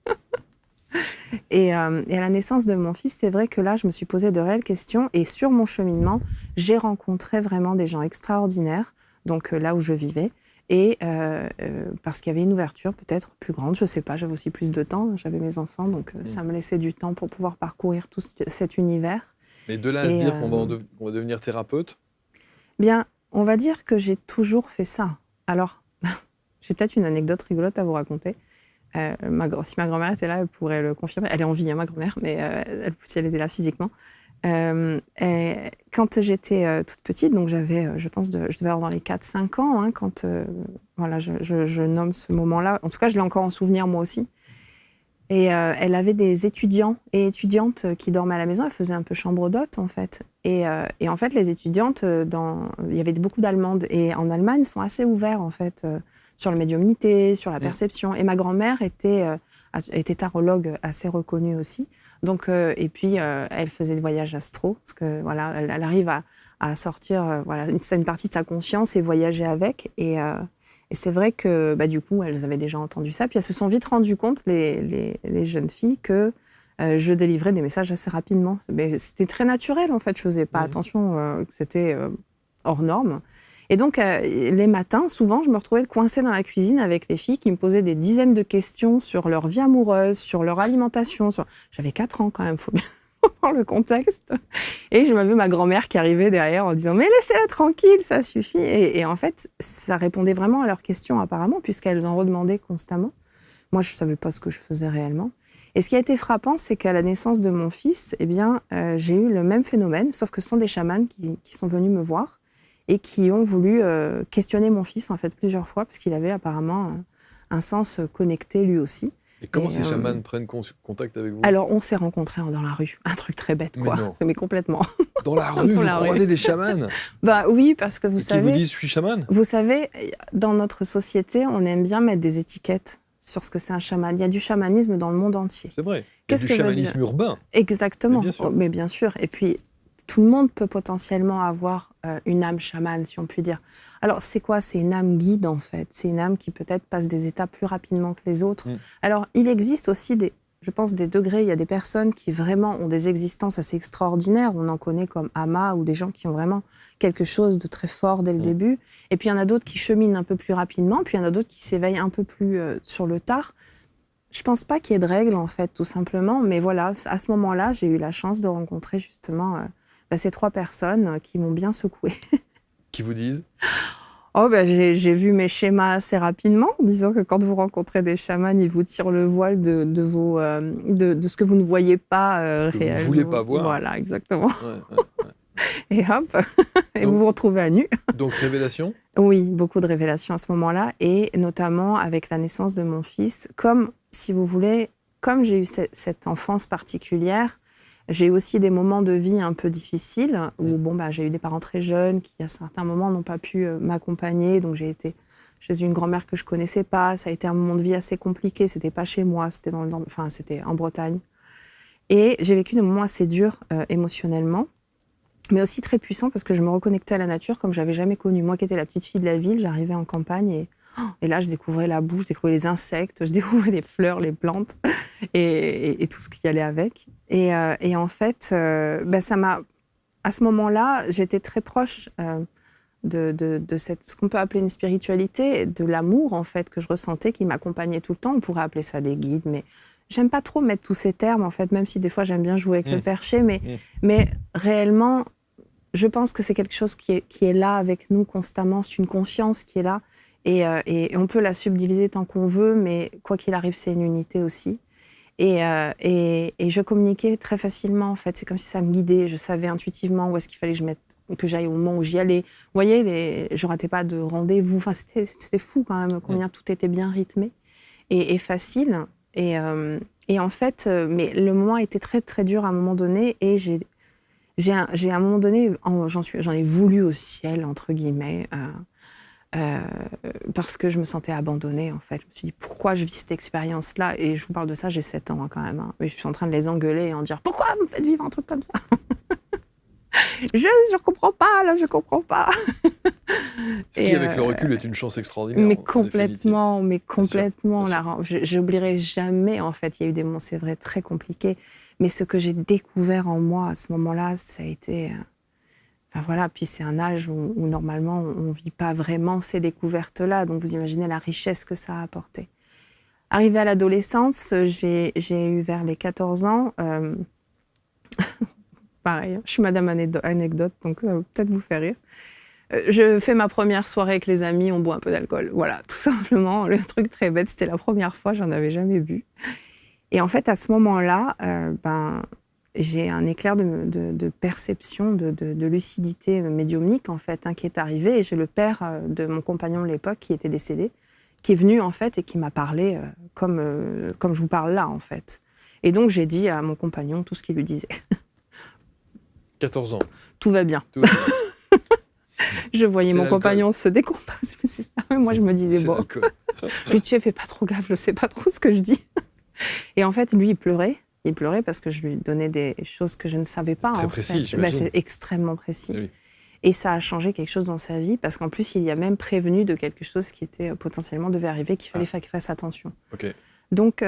[SPEAKER 2] Et à la naissance de mon fils, c'est vrai que là, je me suis posé de réelles questions. Et sur mon cheminement, j'ai rencontré vraiment des gens extraordinaires, donc là où je vivais. Et parce qu'il y avait une ouverture peut-être plus grande, je ne sais pas, j'avais aussi plus de temps, j'avais mes enfants, donc ça me laissait du temps pour pouvoir parcourir tout cet univers.
[SPEAKER 3] Mais de là à se dire qu'on va devenir thérapeute?
[SPEAKER 2] Bien, on va dire que j'ai toujours fait ça. Alors, j'ai peut-être une anecdote rigolote à vous raconter. Si ma grand-mère était là, elle pourrait le confirmer. Elle est en vie, hein, ma grand-mère, mais si elle était là physiquement. Quand j'étais toute petite, donc j'avais, je devais avoir dans les 4-5 ans, hein, quand voilà, je nomme ce moment-là. En tout cas, je l'ai encore en souvenir, moi aussi. Et elle avait des étudiants et étudiantes qui dormaient à la maison. Elle faisait un peu chambre d'hôte, en fait. Et en fait, les étudiantes, il y avait beaucoup d'Allemandes. Et en Allemagne, ils sont assez ouverts, en fait, sur la médiumnité, sur la perception. Et ma grand-mère était tarologue assez reconnue aussi. Donc, et puis, elle faisait des voyages astro. Parce que, voilà, elle arrive à sortir voilà, une partie de sa conscience et voyager avec. Et c'est vrai que, du coup, elles avaient déjà entendu ça. Puis elles se sont vite rendues compte, les jeunes filles, que je délivrais des messages assez rapidement. Mais c'était très naturel, en fait. Je ne faisais pas attention que c'était hors norme. Et donc, les matins, souvent, je me retrouvais coincée dans la cuisine avec les filles qui me posaient des dizaines de questions sur leur vie amoureuse, sur leur alimentation. J'avais 4 ans quand même, il faut bien voir le contexte. Et je m'avais ma grand-mère qui arrivait derrière en disant « Mais laissez-la tranquille, ça suffit !» Et en fait, ça répondait vraiment à leurs questions apparemment, puisqu'elles en redemandaient constamment. Moi, je ne savais pas ce que je faisais réellement. Et ce qui a été frappant, c'est qu'à la naissance de mon fils, eh bien, j'ai eu le même phénomène, sauf que ce sont des chamans qui sont venus me voir et qui ont voulu questionner mon fils, en fait, plusieurs fois, parce qu'il avait apparemment un sens connecté lui aussi.
[SPEAKER 3] Et comment ces chamans prennent contact avec vous?
[SPEAKER 2] Alors, on s'est rencontrés dans la rue. Un truc très bête, quoi. Mais complètement.
[SPEAKER 3] Dans la rue, vous croisez des chamans?
[SPEAKER 2] Oui, parce que vous savez...
[SPEAKER 3] Qui vous disent « je suis chaman » ?
[SPEAKER 2] Vous savez, dans notre société, on aime bien mettre des étiquettes sur ce que c'est un chaman. Il y a du chamanisme dans le monde entier.
[SPEAKER 3] C'est vrai. Il y a du chamanisme urbain.
[SPEAKER 2] Exactement. Mais bien sûr. Et puis, tout le monde peut potentiellement avoir une âme chamane, si on peut dire. Alors, c'est quoi? C'est une âme guide, en fait. C'est une âme qui peut-être passe des étapes plus rapidement que les autres. Alors, il existe aussi je pense, des degrés. Il y a des personnes qui vraiment ont des existences assez extraordinaires. On en connaît comme Ama ou des gens qui ont vraiment quelque chose de très fort dès le début. Et puis, il y en a d'autres qui cheminent un peu plus rapidement. Puis, il y en a d'autres qui s'éveillent un peu plus sur le tard. Je ne pense pas qu'il y ait de règles, en fait, tout simplement. Mais voilà, à ce moment-là, j'ai eu la chance de rencontrer justement ces 3 personnes qui m'ont bien secouée.
[SPEAKER 3] Qui vous disent?
[SPEAKER 2] J'ai vu mes schémas assez rapidement, en disant que quand vous rencontrez des chamans, ils vous tirent le voile de ce que vous ne voyez pas réellement.
[SPEAKER 3] Que vous ne voulez pas voir.
[SPEAKER 2] Voilà, exactement.
[SPEAKER 3] Ouais.
[SPEAKER 2] Et hop, et vous vous retrouvez à nu.
[SPEAKER 3] Donc, révélation?
[SPEAKER 2] Oui, beaucoup de révélations à ce moment-là, et notamment avec la naissance de mon fils. Comme, si vous voulez, comme j'ai eu cette enfance particulière, j'ai eu aussi des moments de vie un peu difficiles où j'ai eu des parents très jeunes qui, à certains moments, n'ont pas pu m'accompagner. Donc, j'ai été chez une grand-mère que je ne connaissais pas. Ça a été un moment de vie assez compliqué. Ce n'était pas chez moi, c'était c'était en Bretagne. Et j'ai vécu des moments assez durs émotionnellement, mais aussi très puissants parce que je me reconnectais à la nature comme je n'avais jamais connu. Moi qui étais la petite fille de la ville, j'arrivais en campagne et là, je découvrais la boue, je découvrais les insectes, je découvrais les fleurs, les plantes et tout ce qui allait avec. Et en fait, ça m'a... À ce moment-là, j'étais très proche de ce qu'on peut appeler une spiritualité, de l'amour, en fait, que je ressentais, qui m'accompagnait tout le temps. On pourrait appeler ça des guides, mais j'aime pas trop mettre tous ces termes, en fait, même si des fois, j'aime bien jouer avec le perché. Mais réellement, je pense que c'est quelque chose qui est là avec nous constamment. C'est une conscience qui est là. Et on peut la subdiviser tant qu'on veut, mais quoi qu'il arrive, c'est une unité aussi. Et je communiquais très facilement, en fait. C'est comme si ça me guidait. Je savais intuitivement où est-ce qu'il fallait que j'aille au moment où j'y allais. Vous voyez, je ratais pas de rendez-vous. Enfin, c'était fou quand même, combien tout était bien rythmé et facile. Et en fait, mais le moment a été très, très dur à un moment donné. Et j'ai à un moment donné, j'en ai voulu au ciel, entre guillemets, parce que je me sentais abandonnée, en fait. Je me suis dit, pourquoi je vis cette expérience-là? Et je vous parle de ça, j'ai 7 ans quand même. Mais je suis en train de les engueuler et en dire, pourquoi vous me faites vivre un truc comme ça? Je comprends pas, là, je comprends pas.
[SPEAKER 3] Ce qui, avec le recul, est une chance extraordinaire.
[SPEAKER 2] Mais
[SPEAKER 3] en
[SPEAKER 2] complètement,
[SPEAKER 3] Bien sûr.
[SPEAKER 2] Lara. J'oublierai jamais, en fait. Il y a eu des moments, c'est vrai, très compliqués. Mais ce que j'ai découvert en moi à ce moment-là, ça a été... Enfin voilà, puis c'est un âge où normalement, on ne vit pas vraiment ces découvertes-là. Donc vous imaginez la richesse que ça a apporté. Arrivée à l'adolescence, j'ai eu vers les 14 ans... pareil, je suis madame anecdote, donc ça va peut-être vous faire rire. Je fais ma première soirée avec les amis, on boit un peu d'alcool. Voilà, tout simplement. Le truc très bête, c'était la première fois, j'en avais jamais bu. Et en fait, à ce moment-là, j'ai un éclair de perception, de lucidité médiumnique, en fait, qui est arrivé. Et j'ai le père de mon compagnon de l'époque, qui était décédé, qui est venu, en fait, et qui m'a parlé comme je vous parle là, en fait. Et donc, j'ai dit à mon compagnon tout ce qu'il lui disait.
[SPEAKER 3] 14 ans.
[SPEAKER 2] Tout va bien.
[SPEAKER 3] Tout va bien.
[SPEAKER 2] Je voyais
[SPEAKER 3] C'est
[SPEAKER 2] mon
[SPEAKER 3] l'alcool.
[SPEAKER 2] compagnon se décomposer, c'est ça. Mais moi, je me disais,
[SPEAKER 3] C'est
[SPEAKER 2] bon,
[SPEAKER 3] l'alcool.
[SPEAKER 2] je lui fais pas trop gaffe, je sais pas trop ce que je dis. Et en fait, lui, il pleurait. Il pleurait parce que je lui donnais des choses que je ne savais pas.
[SPEAKER 3] Très
[SPEAKER 2] en
[SPEAKER 3] précis,
[SPEAKER 2] fait.
[SPEAKER 3] j'imagine.
[SPEAKER 2] C'est extrêmement précis.
[SPEAKER 3] Oui.
[SPEAKER 2] Et ça a changé quelque chose dans sa vie parce qu'en plus, il y a même prévenu de quelque chose qui était potentiellement devait arriver, qu'il fallait qu'il fasse attention.
[SPEAKER 3] Ok.
[SPEAKER 2] Donc,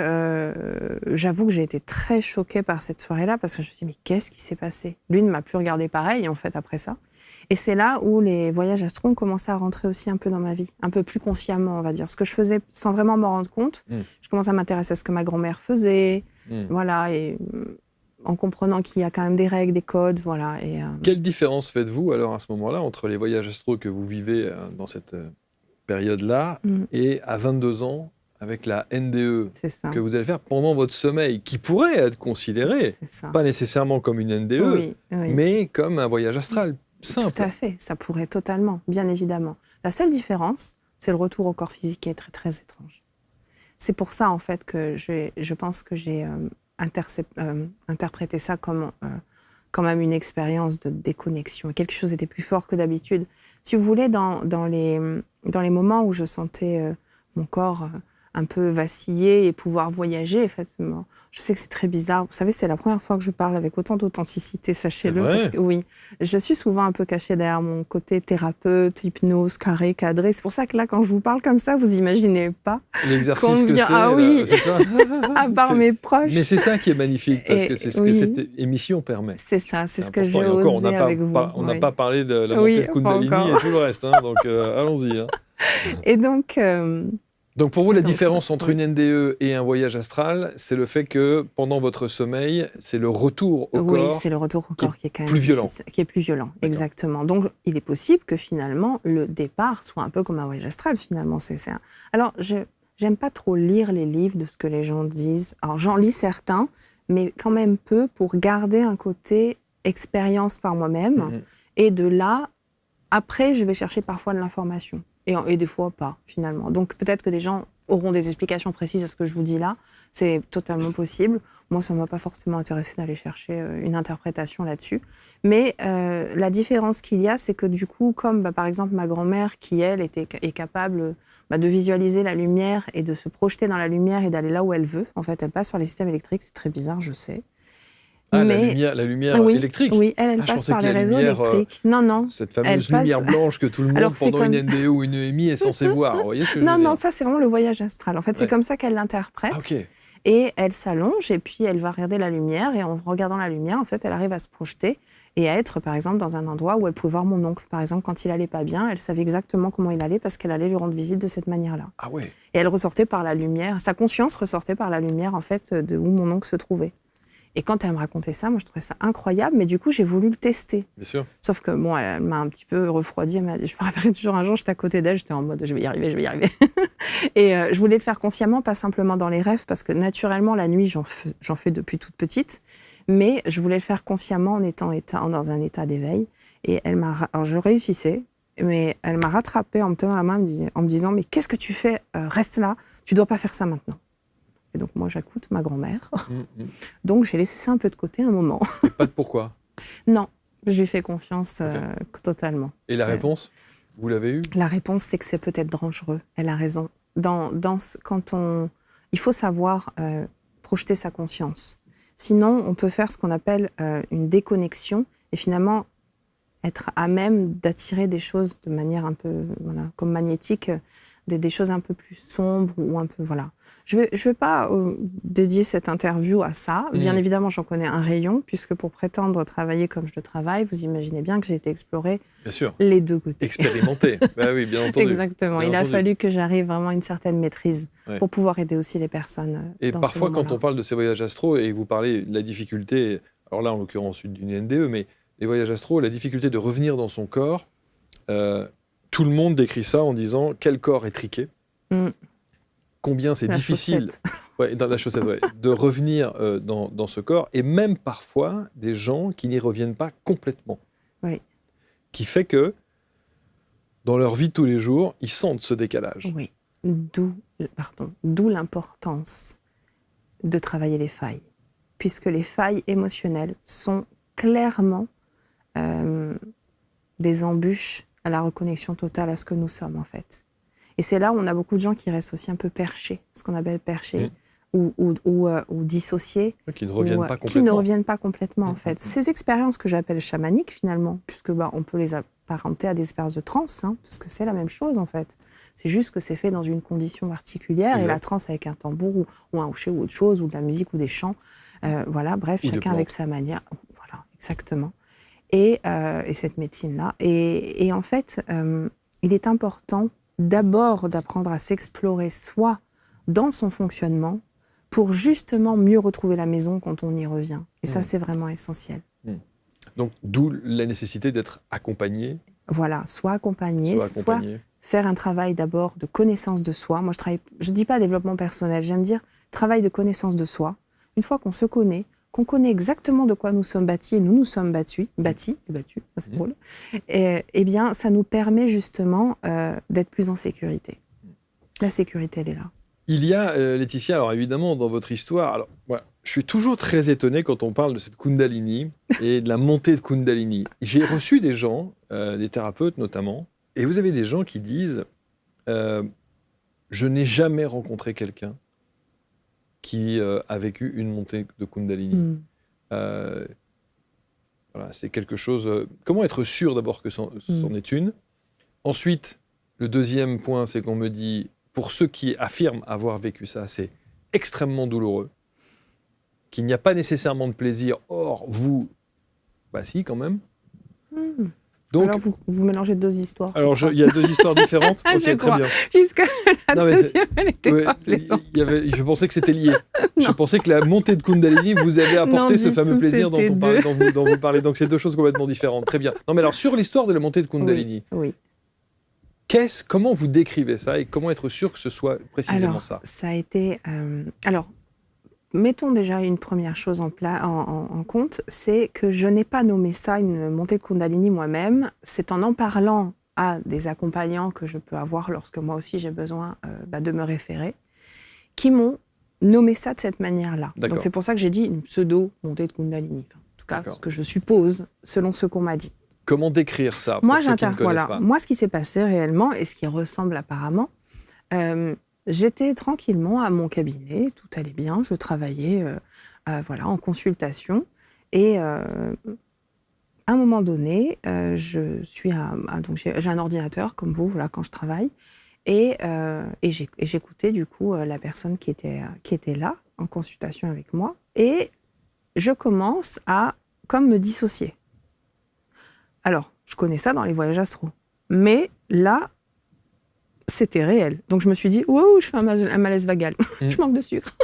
[SPEAKER 2] j'avoue que j'ai été très choquée par cette soirée-là parce que je me suis dit, mais qu'est-ce qui s'est passé? Lui ne m'a plus regardé pareil, en fait, après ça. Et c'est là où les voyages astro ont commencé à rentrer aussi un peu dans ma vie, un peu plus consciemment, on va dire. Ce que je faisais sans vraiment m'en rendre compte, je commence à m'intéresser à ce que ma grand-mère faisait, voilà, et en comprenant qu'il y a quand même des règles, des codes, voilà. Et,
[SPEAKER 3] Quelle différence faites-vous alors à ce moment-là entre les voyages astro que vous vivez dans cette période-là et à 22 ans avec la NDE
[SPEAKER 2] c'est ça.
[SPEAKER 3] que vous allez faire pendant votre sommeil, qui pourrait être considéré,
[SPEAKER 2] C'est ça.
[SPEAKER 3] pas nécessairement comme une NDE,
[SPEAKER 2] Oui.
[SPEAKER 3] mais comme un voyage astral simple.
[SPEAKER 2] Tout à fait, ça pourrait totalement, bien évidemment. La seule différence, c'est le retour au corps physique qui est très, très étrange. C'est pour ça, en fait, que je pense que j'ai interprété ça comme quand même une expérience de déconnexion. Quelque chose était plus fort que d'habitude. Si vous voulez, dans les moments où je sentais mon corps un peu vaciller et pouvoir voyager, effectivement. Je sais que c'est très bizarre. Vous savez, c'est la première fois que je parle avec autant d'authenticité, sachez-le.
[SPEAKER 3] C'est vrai ?
[SPEAKER 2] Parce que, oui, je suis souvent un peu cachée derrière mon côté thérapeute, hypnose, carré, cadré. C'est pour ça que là, quand je vous parle comme ça, vous imaginez pas
[SPEAKER 3] L'exercice
[SPEAKER 2] combien...
[SPEAKER 3] que c'est,
[SPEAKER 2] Ah oui,
[SPEAKER 3] c'est ça.
[SPEAKER 2] à part mes proches.
[SPEAKER 3] Mais c'est ça qui est magnifique, parce
[SPEAKER 2] Et
[SPEAKER 3] que c'est ce que
[SPEAKER 2] oui.
[SPEAKER 3] cette émission permet.
[SPEAKER 2] C'est ça, c'est ce que
[SPEAKER 3] important.
[SPEAKER 2] j'ai
[SPEAKER 3] Et encore,
[SPEAKER 2] osé avec vous.
[SPEAKER 3] on n'a
[SPEAKER 2] oui.
[SPEAKER 3] pas parlé de la
[SPEAKER 2] Oui,
[SPEAKER 3] montée de
[SPEAKER 2] pas
[SPEAKER 3] Kundalini
[SPEAKER 2] encore.
[SPEAKER 3] et tout le reste, hein, donc allons-y. Hein.
[SPEAKER 2] Et donc...
[SPEAKER 3] Donc pour vous, la
[SPEAKER 2] Donc,
[SPEAKER 3] différence entre
[SPEAKER 2] oui.
[SPEAKER 3] une NDE et un voyage astral, c'est le fait que pendant votre sommeil, c'est le retour au
[SPEAKER 2] oui,
[SPEAKER 3] corps.
[SPEAKER 2] c'est le retour au corps qui est quand même
[SPEAKER 3] plus violent.
[SPEAKER 2] difficile, qui est plus violent, exactement. Donc, il est possible que finalement, le départ soit un peu comme un voyage astral, finalement. Alors, j'aime pas trop lire les livres de ce que les gens disent. Alors, j'en lis certains, mais quand même peu pour garder un côté expérience par moi-même. Et de là, après, je vais chercher parfois de l'information. Et des fois, pas, finalement. Donc, peut-être que des gens auront des explications précises à ce que je vous dis là. C'est totalement possible. Moi, ça ne m'a pas forcément intéressé d'aller chercher une interprétation là-dessus. Mais la différence qu'il y a, c'est que du coup, comme par exemple ma grand-mère, qui, elle, est capable de visualiser la lumière et de se projeter dans la lumière et d'aller là où elle veut. En fait, elle passe par les systèmes électriques. C'est très bizarre, je sais.
[SPEAKER 3] Ah,
[SPEAKER 2] mais...
[SPEAKER 3] la lumière
[SPEAKER 2] oui,
[SPEAKER 3] électrique.
[SPEAKER 2] Oui, elle
[SPEAKER 3] je
[SPEAKER 2] passe
[SPEAKER 3] pensais
[SPEAKER 2] par
[SPEAKER 3] que
[SPEAKER 2] les
[SPEAKER 3] la
[SPEAKER 2] réseaux
[SPEAKER 3] lumière,
[SPEAKER 2] électriques. Non.
[SPEAKER 3] Cette fameuse lumière blanche que tout le monde,
[SPEAKER 2] Alors, c'est
[SPEAKER 3] pendant
[SPEAKER 2] comme...
[SPEAKER 3] une NDE ou une EMI, est censé voir. Vous voyez ce que je veux dire ?
[SPEAKER 2] Non, ça, c'est vraiment le voyage astral. En fait, c'est comme ça qu'elle l'interprète.
[SPEAKER 3] Ah, ok.
[SPEAKER 2] Et elle s'allonge et puis elle va regarder la lumière. Et en regardant la lumière, en fait, elle arrive à se projeter et à être, par exemple, dans un endroit où elle pouvait voir mon oncle. Par exemple, quand il allait pas bien, elle savait exactement comment il allait parce qu'elle allait lui rendre visite de cette manière-là.
[SPEAKER 3] Ah ouais.
[SPEAKER 2] Et elle ressortait par la lumière. Sa conscience ressortait par la lumière, en fait, de où mon oncle se trouvait. Et quand elle me racontait ça, moi, je trouvais ça incroyable. Mais du coup, j'ai voulu le tester.
[SPEAKER 3] Bien sûr.
[SPEAKER 2] Sauf que, bon, elle m'a un petit peu refroidi. Je me rappelle toujours un jour, j'étais à côté d'elle, j'étais en mode, je vais y arriver. Et je voulais le faire consciemment, pas simplement dans les rêves, parce que naturellement, la nuit, j'en fais depuis toute petite. Mais je voulais le faire consciemment en étant dans un état d'éveil. Et alors, je réussissais, mais elle m'a rattrapée en me tenant la main, en me disant, mais qu'est-ce que tu fais ? Reste là, tu dois pas faire ça maintenant. Et donc, moi, j'écoute ma grand-mère. Donc, j'ai laissé ça un peu de côté un moment.
[SPEAKER 3] Et pas de pourquoi ?
[SPEAKER 2] Non, je lui fais confiance totalement.
[SPEAKER 3] Et la réponse, vous l'avez eue ?
[SPEAKER 2] La réponse, c'est que c'est peut-être dangereux. Elle a raison. Il faut savoir projeter sa conscience. Sinon, on peut faire ce qu'on appelle une déconnexion. Et finalement, être à même d'attirer des choses de manière un peu, voilà, comme magnétique, des choses un peu plus sombres ou un peu, voilà. Je vais pas dédier cette interview à ça. Bien évidemment, j'en connais un rayon, puisque pour prétendre travailler comme je le travaille, vous imaginez bien que j'ai été explorer
[SPEAKER 3] Bien sûr.
[SPEAKER 2] les deux côtés.
[SPEAKER 3] Expérimenté. Bah oui, bien entendu.
[SPEAKER 2] Exactement.
[SPEAKER 3] Bien
[SPEAKER 2] Il a
[SPEAKER 3] entendu.
[SPEAKER 2] fallu que j'arrive vraiment à une certaine maîtrise
[SPEAKER 3] Ouais.
[SPEAKER 2] pour pouvoir aider aussi les personnes
[SPEAKER 3] Et
[SPEAKER 2] dans
[SPEAKER 3] parfois,
[SPEAKER 2] ces
[SPEAKER 3] quand
[SPEAKER 2] moments-là.
[SPEAKER 3] on parle de ces voyages astro, et vous parlez de la difficulté, alors là, en l'occurrence, d'une NDE, mais les voyages astro, la difficulté de revenir dans son corps, tout le monde décrit ça en disant quel corps étriqué, combien c'est
[SPEAKER 2] La
[SPEAKER 3] difficile
[SPEAKER 2] chaussette.
[SPEAKER 3] dans la chaussette, de revenir dans ce corps, et même parfois des gens qui n'y reviennent pas complètement.
[SPEAKER 2] Oui.
[SPEAKER 3] Qui fait que, dans leur vie de tous les jours, ils sentent ce décalage.
[SPEAKER 2] Oui. D'où l'importance de travailler les failles, puisque les failles émotionnelles sont clairement des embûches à la reconnexion totale à ce que nous sommes, en fait. Et c'est là où on a beaucoup de gens qui restent aussi un peu perchés, ce qu'on appelle perchés, ou dissociés,
[SPEAKER 3] Qui ne reviennent pas complètement.
[SPEAKER 2] qui ne reviennent pas complètement, en fait. Ces expériences que j'appelle chamaniques, finalement, puisque on peut les apparenter à des expériences de transe, parce que c'est la même chose, en fait. C'est juste que c'est fait dans une condition particulière, et la transe avec un tambour, ou un hocher, ou autre chose, ou de la musique, ou des chants, voilà, bref,
[SPEAKER 3] Ou des
[SPEAKER 2] chacun avec
[SPEAKER 3] plantes.
[SPEAKER 2] sa manière. Voilà, exactement. Et cette médecine-là. Et en fait, il est important d'abord d'apprendre à s'explorer soi dans son fonctionnement pour justement mieux retrouver la maison quand on y revient. Et ça, c'est vraiment essentiel.
[SPEAKER 3] Donc, d'où la nécessité d'être accompagné.
[SPEAKER 2] Voilà, soit accompagné, soit faire un travail d'abord de connaissance de soi. Moi, je ne dis pas développement personnel, j'aime dire travail de connaissance de soi. Une fois qu'on se connaît, qu'on connaît exactement de quoi nous sommes bâtis, et nous sommes bâtis, ça c'est drôle, et bien, ça nous permet justement d'être plus en sécurité. La sécurité, elle est là.
[SPEAKER 3] Il y a, Laetitia, alors évidemment, dans votre histoire, alors, voilà, je suis toujours très étonné quand on parle de cette Kundalini et de la montée de Kundalini. J'ai reçu des gens, des thérapeutes notamment, et vous avez des gens qui disent je n'ai jamais rencontré quelqu'un qui a vécu une montée de Kundalini. Voilà, c'est quelque chose... comment être sûr d'abord que c'en est une? Ensuite, le deuxième point, c'est qu'on me dit, pour ceux qui affirment avoir vécu ça, c'est extrêmement douloureux, qu'il n'y a pas nécessairement de plaisir. Or, vous, bah si, quand même. Donc,
[SPEAKER 2] alors, vous mélangez deux histoires.
[SPEAKER 3] Alors, il y a deux histoires différentes. Ok, très bien.
[SPEAKER 2] Puisque la
[SPEAKER 3] Non, mais
[SPEAKER 2] deuxième, elle était pas plaisante.
[SPEAKER 3] je pensais que c'était lié. Je pensais que la montée de Kundalini vous avait apporté
[SPEAKER 2] Non,
[SPEAKER 3] ce
[SPEAKER 2] du
[SPEAKER 3] fameux
[SPEAKER 2] tout,
[SPEAKER 3] plaisir dont
[SPEAKER 2] c'était
[SPEAKER 3] vous parlez. Donc, c'est deux choses complètement différentes. Très bien. Non, mais alors, sur l'histoire de la montée de Kundalini,
[SPEAKER 2] Oui.
[SPEAKER 3] Comment vous décrivez ça et comment être sûr que ce soit précisément
[SPEAKER 2] alors,
[SPEAKER 3] ça?
[SPEAKER 2] Ça a été... alors, mettons déjà une première chose en compte, c'est que je n'ai pas nommé ça une montée de Kundalini moi-même. C'est en parlant à des accompagnants que je peux avoir lorsque moi aussi j'ai besoin de me référer, qui m'ont nommé ça de cette manière-là. Donc c'est pour ça que j'ai dit une pseudo-montée de Kundalini. Enfin, en tout cas, ce que je suppose, selon ce qu'on m'a dit.
[SPEAKER 3] Comment décrire ça pour
[SPEAKER 2] Moi,
[SPEAKER 3] ceux qui ne connaissent pas?
[SPEAKER 2] Moi, ce qui s'est passé réellement, et ce qui ressemble apparemment, j'étais tranquillement à mon cabinet, tout allait bien, je travaillais en consultation, et à un moment donné, j'ai un ordinateur comme vous, voilà, quand je travaille, et j'écoutais du coup la personne qui était là en consultation avec moi, et je commence à comme me dissocier. Alors, je connais ça dans les voyages astro, mais là, c'était réel. Donc je me suis dit, wow, je fais un malaise vagal, je manque de sucre.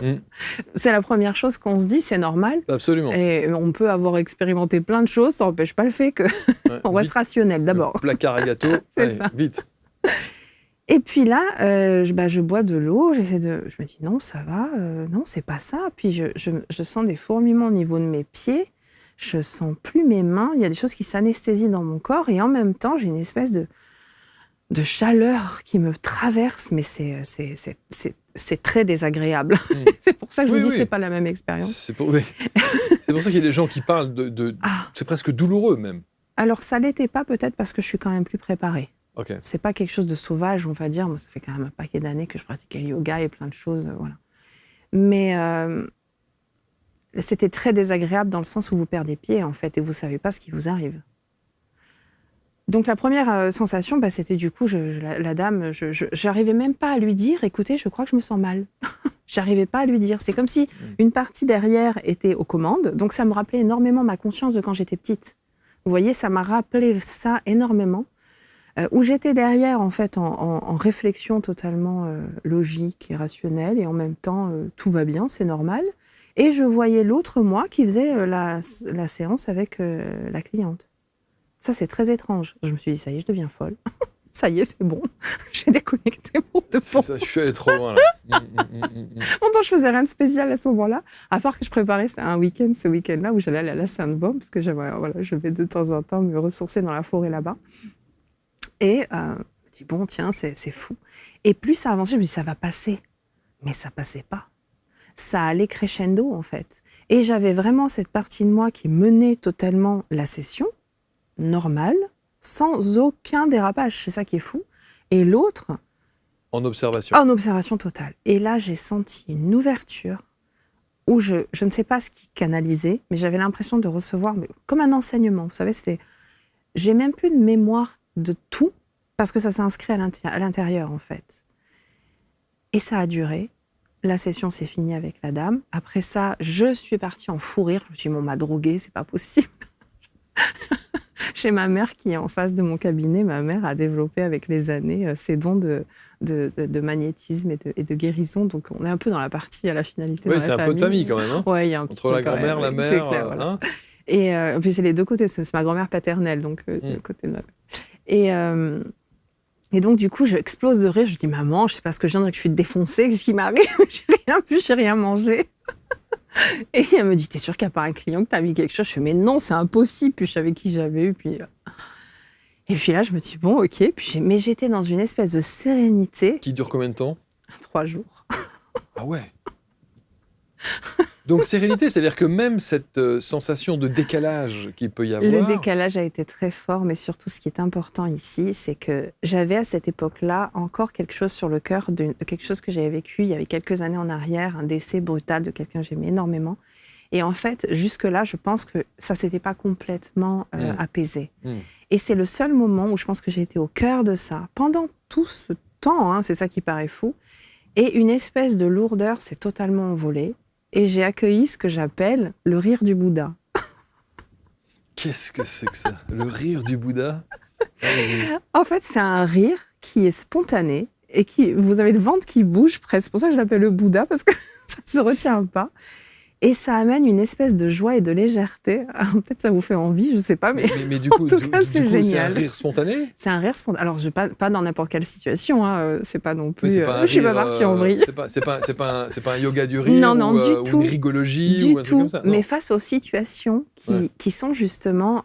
[SPEAKER 2] C'est la première chose qu'on se dit, c'est normal.
[SPEAKER 3] Absolument.
[SPEAKER 2] Et on peut avoir expérimenté plein de choses, ça n'empêche pas le fait qu'on reste rationnel d'abord.
[SPEAKER 3] Le placard à gâteau, allez,
[SPEAKER 2] ça.
[SPEAKER 3] Vite.
[SPEAKER 2] Et puis là, je bois de l'eau, je me dis non, ça va, non, c'est pas ça. Puis je sens des fourmillements au niveau de mes pieds, je sens plus mes mains, il y a des choses qui s'anesthésient dans mon corps, et en même temps, j'ai une espèce de chaleur qui me traverse, mais c'est très désagréable. C'est pour ça que je vous dis, c'est pas la même expérience.
[SPEAKER 3] C'est pour ça qu'il y a des gens qui parlent c'est presque douloureux même.
[SPEAKER 2] Alors ça l'était pas, peut-être parce que je suis quand même plus préparée.
[SPEAKER 3] Okay.
[SPEAKER 2] C'est pas quelque chose de sauvage, on va dire. Moi, ça fait quand même un paquet d'années que je pratiquais le yoga et plein de choses, voilà. Mais c'était très désagréable dans le sens où vous perdez pied, en fait, et vous savez pas ce qui vous arrive. Donc la première sensation, c'était du coup, la dame, j'arrivais même pas à lui dire, écoutez, je crois que je me sens mal. J'arrivais pas à lui dire. C'est comme si une partie derrière était aux commandes. Donc ça me rappelait énormément ma conscience de quand j'étais petite. Vous voyez, ça m'a rappelé ça énormément. Où j'étais derrière, en fait, en réflexion totalement logique et rationnelle. Et en même temps, tout va bien, c'est normal. Et je voyais l'autre moi qui faisait la séance avec la cliente. Ça, c'est très étrange. Je me suis dit, ça y est, je deviens folle. Ça y est, c'est bon. J'ai déconnecté mon de
[SPEAKER 3] C'est ça, je suis allé trop loin, là.
[SPEAKER 2] Pourtant, je faisais rien de spécial à ce moment-là, à part que je préparais un week-end, ce week-end-là, où j'allais aller à la Sainte-Baume, parce que je vais de temps en temps me ressourcer dans la forêt là-bas. Et je me dis, bon, tiens, c'est fou. Et plus ça avançait, je me dis, ça va passer. Mais ça passait pas. Ça allait crescendo, en fait. Et j'avais vraiment cette partie de moi qui menait totalement la session, normale, sans aucun dérapage. C'est ça qui est fou. Et l'autre...
[SPEAKER 3] En observation.
[SPEAKER 2] En observation totale. Et là, j'ai senti une ouverture où je ne sais pas ce qui canalisait, mais j'avais l'impression de recevoir comme un enseignement. Vous savez, j'ai même plus de mémoire de tout, parce que ça s'est inscrit à l'intérieur, en fait. Et ça a duré. La session s'est finie avec la dame. Après ça, je suis partie en fou rire. Je me suis dit, on m'a droguée, c'est pas possible. Chez ma mère qui est en face de mon cabinet, ma mère a développé avec les années ses dons de magnétisme et de guérison. Donc on est un peu dans la partie à la finalité.
[SPEAKER 3] Oui,
[SPEAKER 2] dans
[SPEAKER 3] c'est
[SPEAKER 2] la
[SPEAKER 3] un
[SPEAKER 2] famille.
[SPEAKER 3] peu de famille quand même. Hein,
[SPEAKER 2] ouais, il y a un petit
[SPEAKER 3] entre la grand-mère, la mère.
[SPEAKER 2] C'est clair, voilà. Et en plus, c'est les deux côtés. C'est ma grand-mère paternelle, donc le côté de ma mère. Et donc, du coup, je explose de rire. Je dis, maman, je sais pas ce que je viens de dire, que je suis défoncée. Qu'est-ce qui m'arrive? J'ai rien bu, j'ai rien mangé. Et elle me dit, t'es sûre qu'il n'y a pas un client que t'as mis quelque chose? Je fais, mais non, c'est impossible. Puis je savais qui j'avais eu. Et puis là, je me dis, bon, ok. Mais j'étais dans une espèce de sérénité.
[SPEAKER 3] Qui dure combien de temps?
[SPEAKER 2] 3 jours.
[SPEAKER 3] Ah ouais. Donc sérénité, c'est-à-dire que même cette sensation de décalage qu'il peut y avoir...
[SPEAKER 2] Le décalage a été très fort, mais surtout ce qui est important ici, c'est que j'avais à cette époque-là encore quelque chose sur le cœur, de quelque chose que j'avais vécu il y avait quelques années en arrière, un décès brutal de quelqu'un que j'aimais énormément. Et en fait, jusque-là, je pense que ça ne s'était pas complètement apaisé. Et c'est le seul moment où je pense que j'ai été au cœur de ça, pendant tout ce temps, hein, c'est ça qui paraît fou, et une espèce de lourdeur s'est totalement envolée. Et j'ai accueilli ce que j'appelle le rire du Bouddha.
[SPEAKER 3] Qu'est-ce que c'est que ça? Le rire du Bouddha? Allez-y.
[SPEAKER 2] En fait, c'est un rire qui est spontané et vous avez le ventre qui bouge presque. C'est pour ça que je l'appelle le Bouddha, parce que ça ne se retient pas. Et ça amène une espèce de joie et de légèreté. Alors, peut-être ça vous fait envie, je ne sais pas, mais
[SPEAKER 3] du coup,
[SPEAKER 2] en tout cas, c'est génial.
[SPEAKER 3] C'est un rire spontané?
[SPEAKER 2] C'est un rire spontané. Alors, pas dans n'importe quelle situation. C'est pas non plus.
[SPEAKER 3] Je
[SPEAKER 2] ne suis pas partie en vrille.
[SPEAKER 3] C'est pas un yoga du rire
[SPEAKER 2] non,
[SPEAKER 3] ou,
[SPEAKER 2] du tout.
[SPEAKER 3] Ou une rigologie
[SPEAKER 2] du
[SPEAKER 3] ou un
[SPEAKER 2] tout.
[SPEAKER 3] truc comme ça. Non.
[SPEAKER 2] Mais face aux situations qui sont justement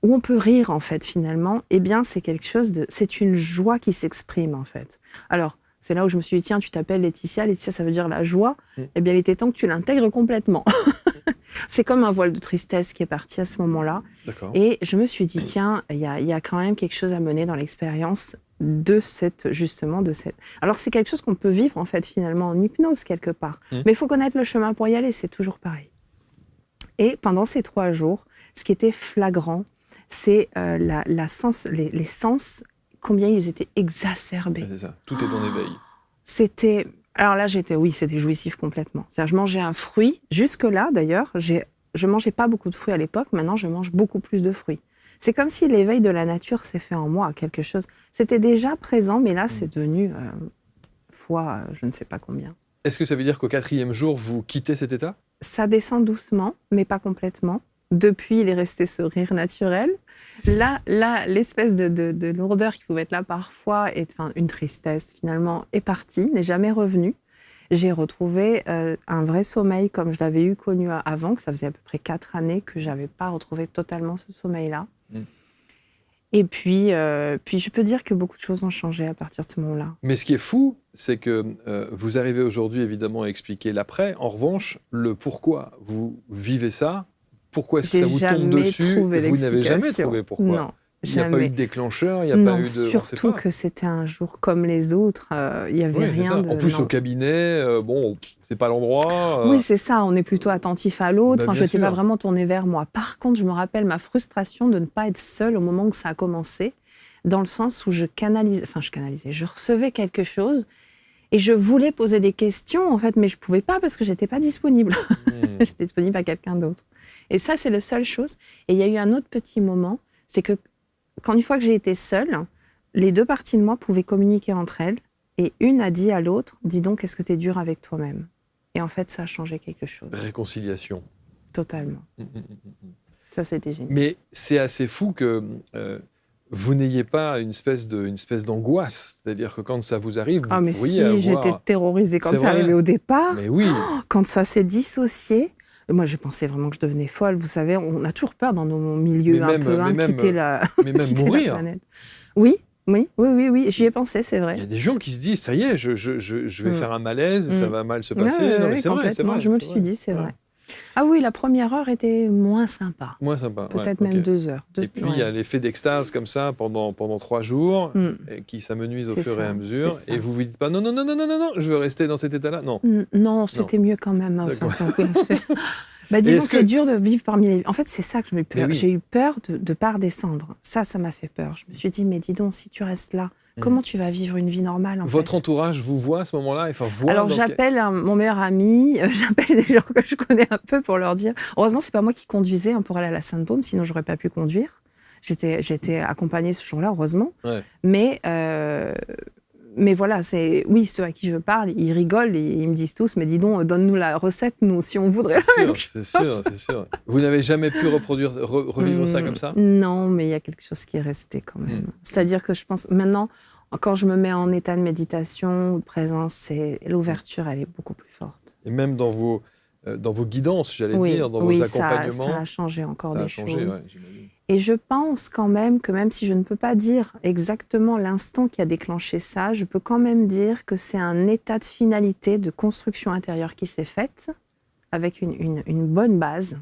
[SPEAKER 2] où on peut rire en fait finalement, eh bien c'est quelque chose c'est une joie qui s'exprime en fait. Alors c'est là où je me suis dit, tiens, tu t'appelles Laetitia, Laetitia ça veut dire la joie, eh bien il était temps que tu l'intègres complètement. C'est comme un voile de tristesse qui est parti à ce moment-là.
[SPEAKER 3] D'accord.
[SPEAKER 2] Et je me suis dit, tiens, il y a quand même quelque chose à mener dans l'expérience de cette. Alors c'est quelque chose qu'on peut vivre en fait finalement en hypnose quelque part. Mais il faut connaître le chemin pour y aller, c'est toujours pareil. Et pendant ces 3 jours, ce qui était flagrant, c'est les sens, combien ils étaient exacerbés.
[SPEAKER 3] C'est ça, tout est en éveil.
[SPEAKER 2] C'était... Alors là, c'était jouissif complètement. C'est-à-dire, je mangeais un fruit. Jusque-là, d'ailleurs, je mangeais pas beaucoup de fruits à l'époque. Maintenant, je mange beaucoup plus de fruits. C'est comme si l'éveil de la nature s'est fait en moi, quelque chose. C'était déjà présent, mais là, c'est devenu fois je ne sais pas combien.
[SPEAKER 3] Est-ce que ça veut dire qu'au 4e jour, vous quittez cet état?
[SPEAKER 2] Ça descend doucement, mais pas complètement. Depuis, il est resté ce rire naturel. Là, l'espèce de lourdeur qui pouvait être là parfois, une tristesse finalement, est partie, n'est jamais revenue. J'ai retrouvé un vrai sommeil comme je l'avais connu avant, que ça faisait à peu près 4 années que je n'avais pas retrouvé totalement ce sommeil-là. Et puis, je peux dire que beaucoup de choses ont changé à partir de ce moment-là.
[SPEAKER 3] Mais ce qui est fou, c'est que vous arrivez aujourd'hui évidemment à expliquer l'après. En revanche, le pourquoi vous vivez ça, pourquoi est-ce que ça vous tombe dessus, vous n'avez jamais trouvé pourquoi.
[SPEAKER 2] Non.
[SPEAKER 3] Il n'y a pas eu de déclencheur, il n'y a
[SPEAKER 2] non,
[SPEAKER 3] pas eu de...
[SPEAKER 2] surtout que c'était un jour comme les autres. Il n'y avait rien de...
[SPEAKER 3] En plus,
[SPEAKER 2] non.
[SPEAKER 3] au cabinet, c'est pas l'endroit.
[SPEAKER 2] Oui, c'est ça. On est plutôt attentif à l'autre.
[SPEAKER 3] Bah,
[SPEAKER 2] Je n'étais pas vraiment tournée vers moi. Par contre, je me rappelle ma frustration de ne pas être seule au moment où ça a commencé, dans le sens où je recevais quelque chose et je voulais poser des questions, en fait, mais je ne pouvais pas parce que je n'étais pas disponible. J'étais disponible à quelqu'un d'autre. Et ça, c'est la seule chose. Et il y a eu un autre petit moment, c'est que quand une fois que j'ai été seule, les deux parties de moi pouvaient communiquer entre elles et une a dit à l'autre, dis donc, est-ce que tu es dur avec toi-même ? Et en fait, ça a changé quelque chose.
[SPEAKER 3] Réconciliation.
[SPEAKER 2] Totalement. Ça, c'était génial.
[SPEAKER 3] Mais c'est assez fou que vous n'ayez pas une espèce d'angoisse. C'est-à-dire que quand ça vous arrive, vous
[SPEAKER 2] mais
[SPEAKER 3] pourriez
[SPEAKER 2] si,
[SPEAKER 3] avoir...
[SPEAKER 2] j'étais terrorisée quand
[SPEAKER 3] C'est
[SPEAKER 2] c'est
[SPEAKER 3] vrai.
[SPEAKER 2] arrivé au départ.
[SPEAKER 3] Mais oui.
[SPEAKER 2] Quand ça s'est dissocié, moi, je pensais vraiment que je devenais folle. Vous savez, on a toujours peur dans nos milieux
[SPEAKER 3] Mais
[SPEAKER 2] un peu
[SPEAKER 3] même-
[SPEAKER 2] quitter la
[SPEAKER 3] Mais même
[SPEAKER 2] quitter la
[SPEAKER 3] mourir.
[SPEAKER 2] planète. Oui, j'y ai pensé, c'est vrai.
[SPEAKER 3] Il y a des gens qui se disent, ça y est, je vais faire un malaise, ça va mal se passer.
[SPEAKER 2] Ouais,
[SPEAKER 3] Non, mais
[SPEAKER 2] ouais,
[SPEAKER 3] c'est vrai, c'est
[SPEAKER 2] complètement.
[SPEAKER 3] vrai.
[SPEAKER 2] Je me le
[SPEAKER 3] c'est
[SPEAKER 2] suis
[SPEAKER 3] vrai.
[SPEAKER 2] dit, c'est
[SPEAKER 3] Ouais.
[SPEAKER 2] vrai. Ah oui, la première heure était moins sympa.
[SPEAKER 3] Moins sympa.
[SPEAKER 2] Peut-être
[SPEAKER 3] ouais,
[SPEAKER 2] même
[SPEAKER 3] ok.
[SPEAKER 2] 2 heures.
[SPEAKER 3] Et puis, il y a l'effet d'extase comme ça pendant 3 jours et qui s'amenuise au
[SPEAKER 2] C'est
[SPEAKER 3] fur et
[SPEAKER 2] ça,
[SPEAKER 3] à mesure.
[SPEAKER 2] c'est ça.
[SPEAKER 3] Et vous vous dites pas, non, je veux rester dans cet état-là. Non.
[SPEAKER 2] Non, c'était mieux quand même. Enfin,
[SPEAKER 3] Et
[SPEAKER 2] disons
[SPEAKER 3] est-ce
[SPEAKER 2] que c'est
[SPEAKER 3] que-
[SPEAKER 2] dur de vivre parmi les... En fait, c'est ça que je me
[SPEAKER 3] Mais oui.
[SPEAKER 2] J'ai eu peur de ne pas redescendre. Ça m'a fait peur. Je me suis dit, mais dis donc, si tu restes là, comment tu vas vivre une vie normale, en
[SPEAKER 3] Votre
[SPEAKER 2] fait
[SPEAKER 3] entourage vous voit à ce moment-là, enfin, voit
[SPEAKER 2] Alors,
[SPEAKER 3] dans
[SPEAKER 2] j'appelle mon meilleur ami, j'appelle des gens que je connais un peu pour leur dire... Heureusement, c'est pas moi qui conduisais pour aller à la Sainte-Baume, sinon j'aurais pas pu conduire. J'étais accompagnée ce jour-là, heureusement.
[SPEAKER 3] Ouais.
[SPEAKER 2] Mais voilà, oui, ceux à qui je parle, ils rigolent et ils me disent tous, mais dis donc, donne-nous la recette, nous, si on voudrait la même chose.
[SPEAKER 3] C'est sûr. Vous n'avez jamais pu revivre ça comme ça?
[SPEAKER 2] Non, mais il y a quelque chose qui est resté quand même. C'est-à-dire que je pense, maintenant, quand je me mets en état de méditation ou de présence, l'ouverture, elle est beaucoup plus forte.
[SPEAKER 3] Et même dans vos guidances, j'allais dire, dans
[SPEAKER 2] oui,
[SPEAKER 3] vos accompagnements.
[SPEAKER 2] ça a changé encore des choses.
[SPEAKER 3] Ouais, j'imagine.
[SPEAKER 2] Et je pense quand même que même si je ne peux pas dire exactement l'instant qui a déclenché ça, je peux quand même dire que c'est un état de finalité, de construction intérieure qui s'est faite avec une bonne base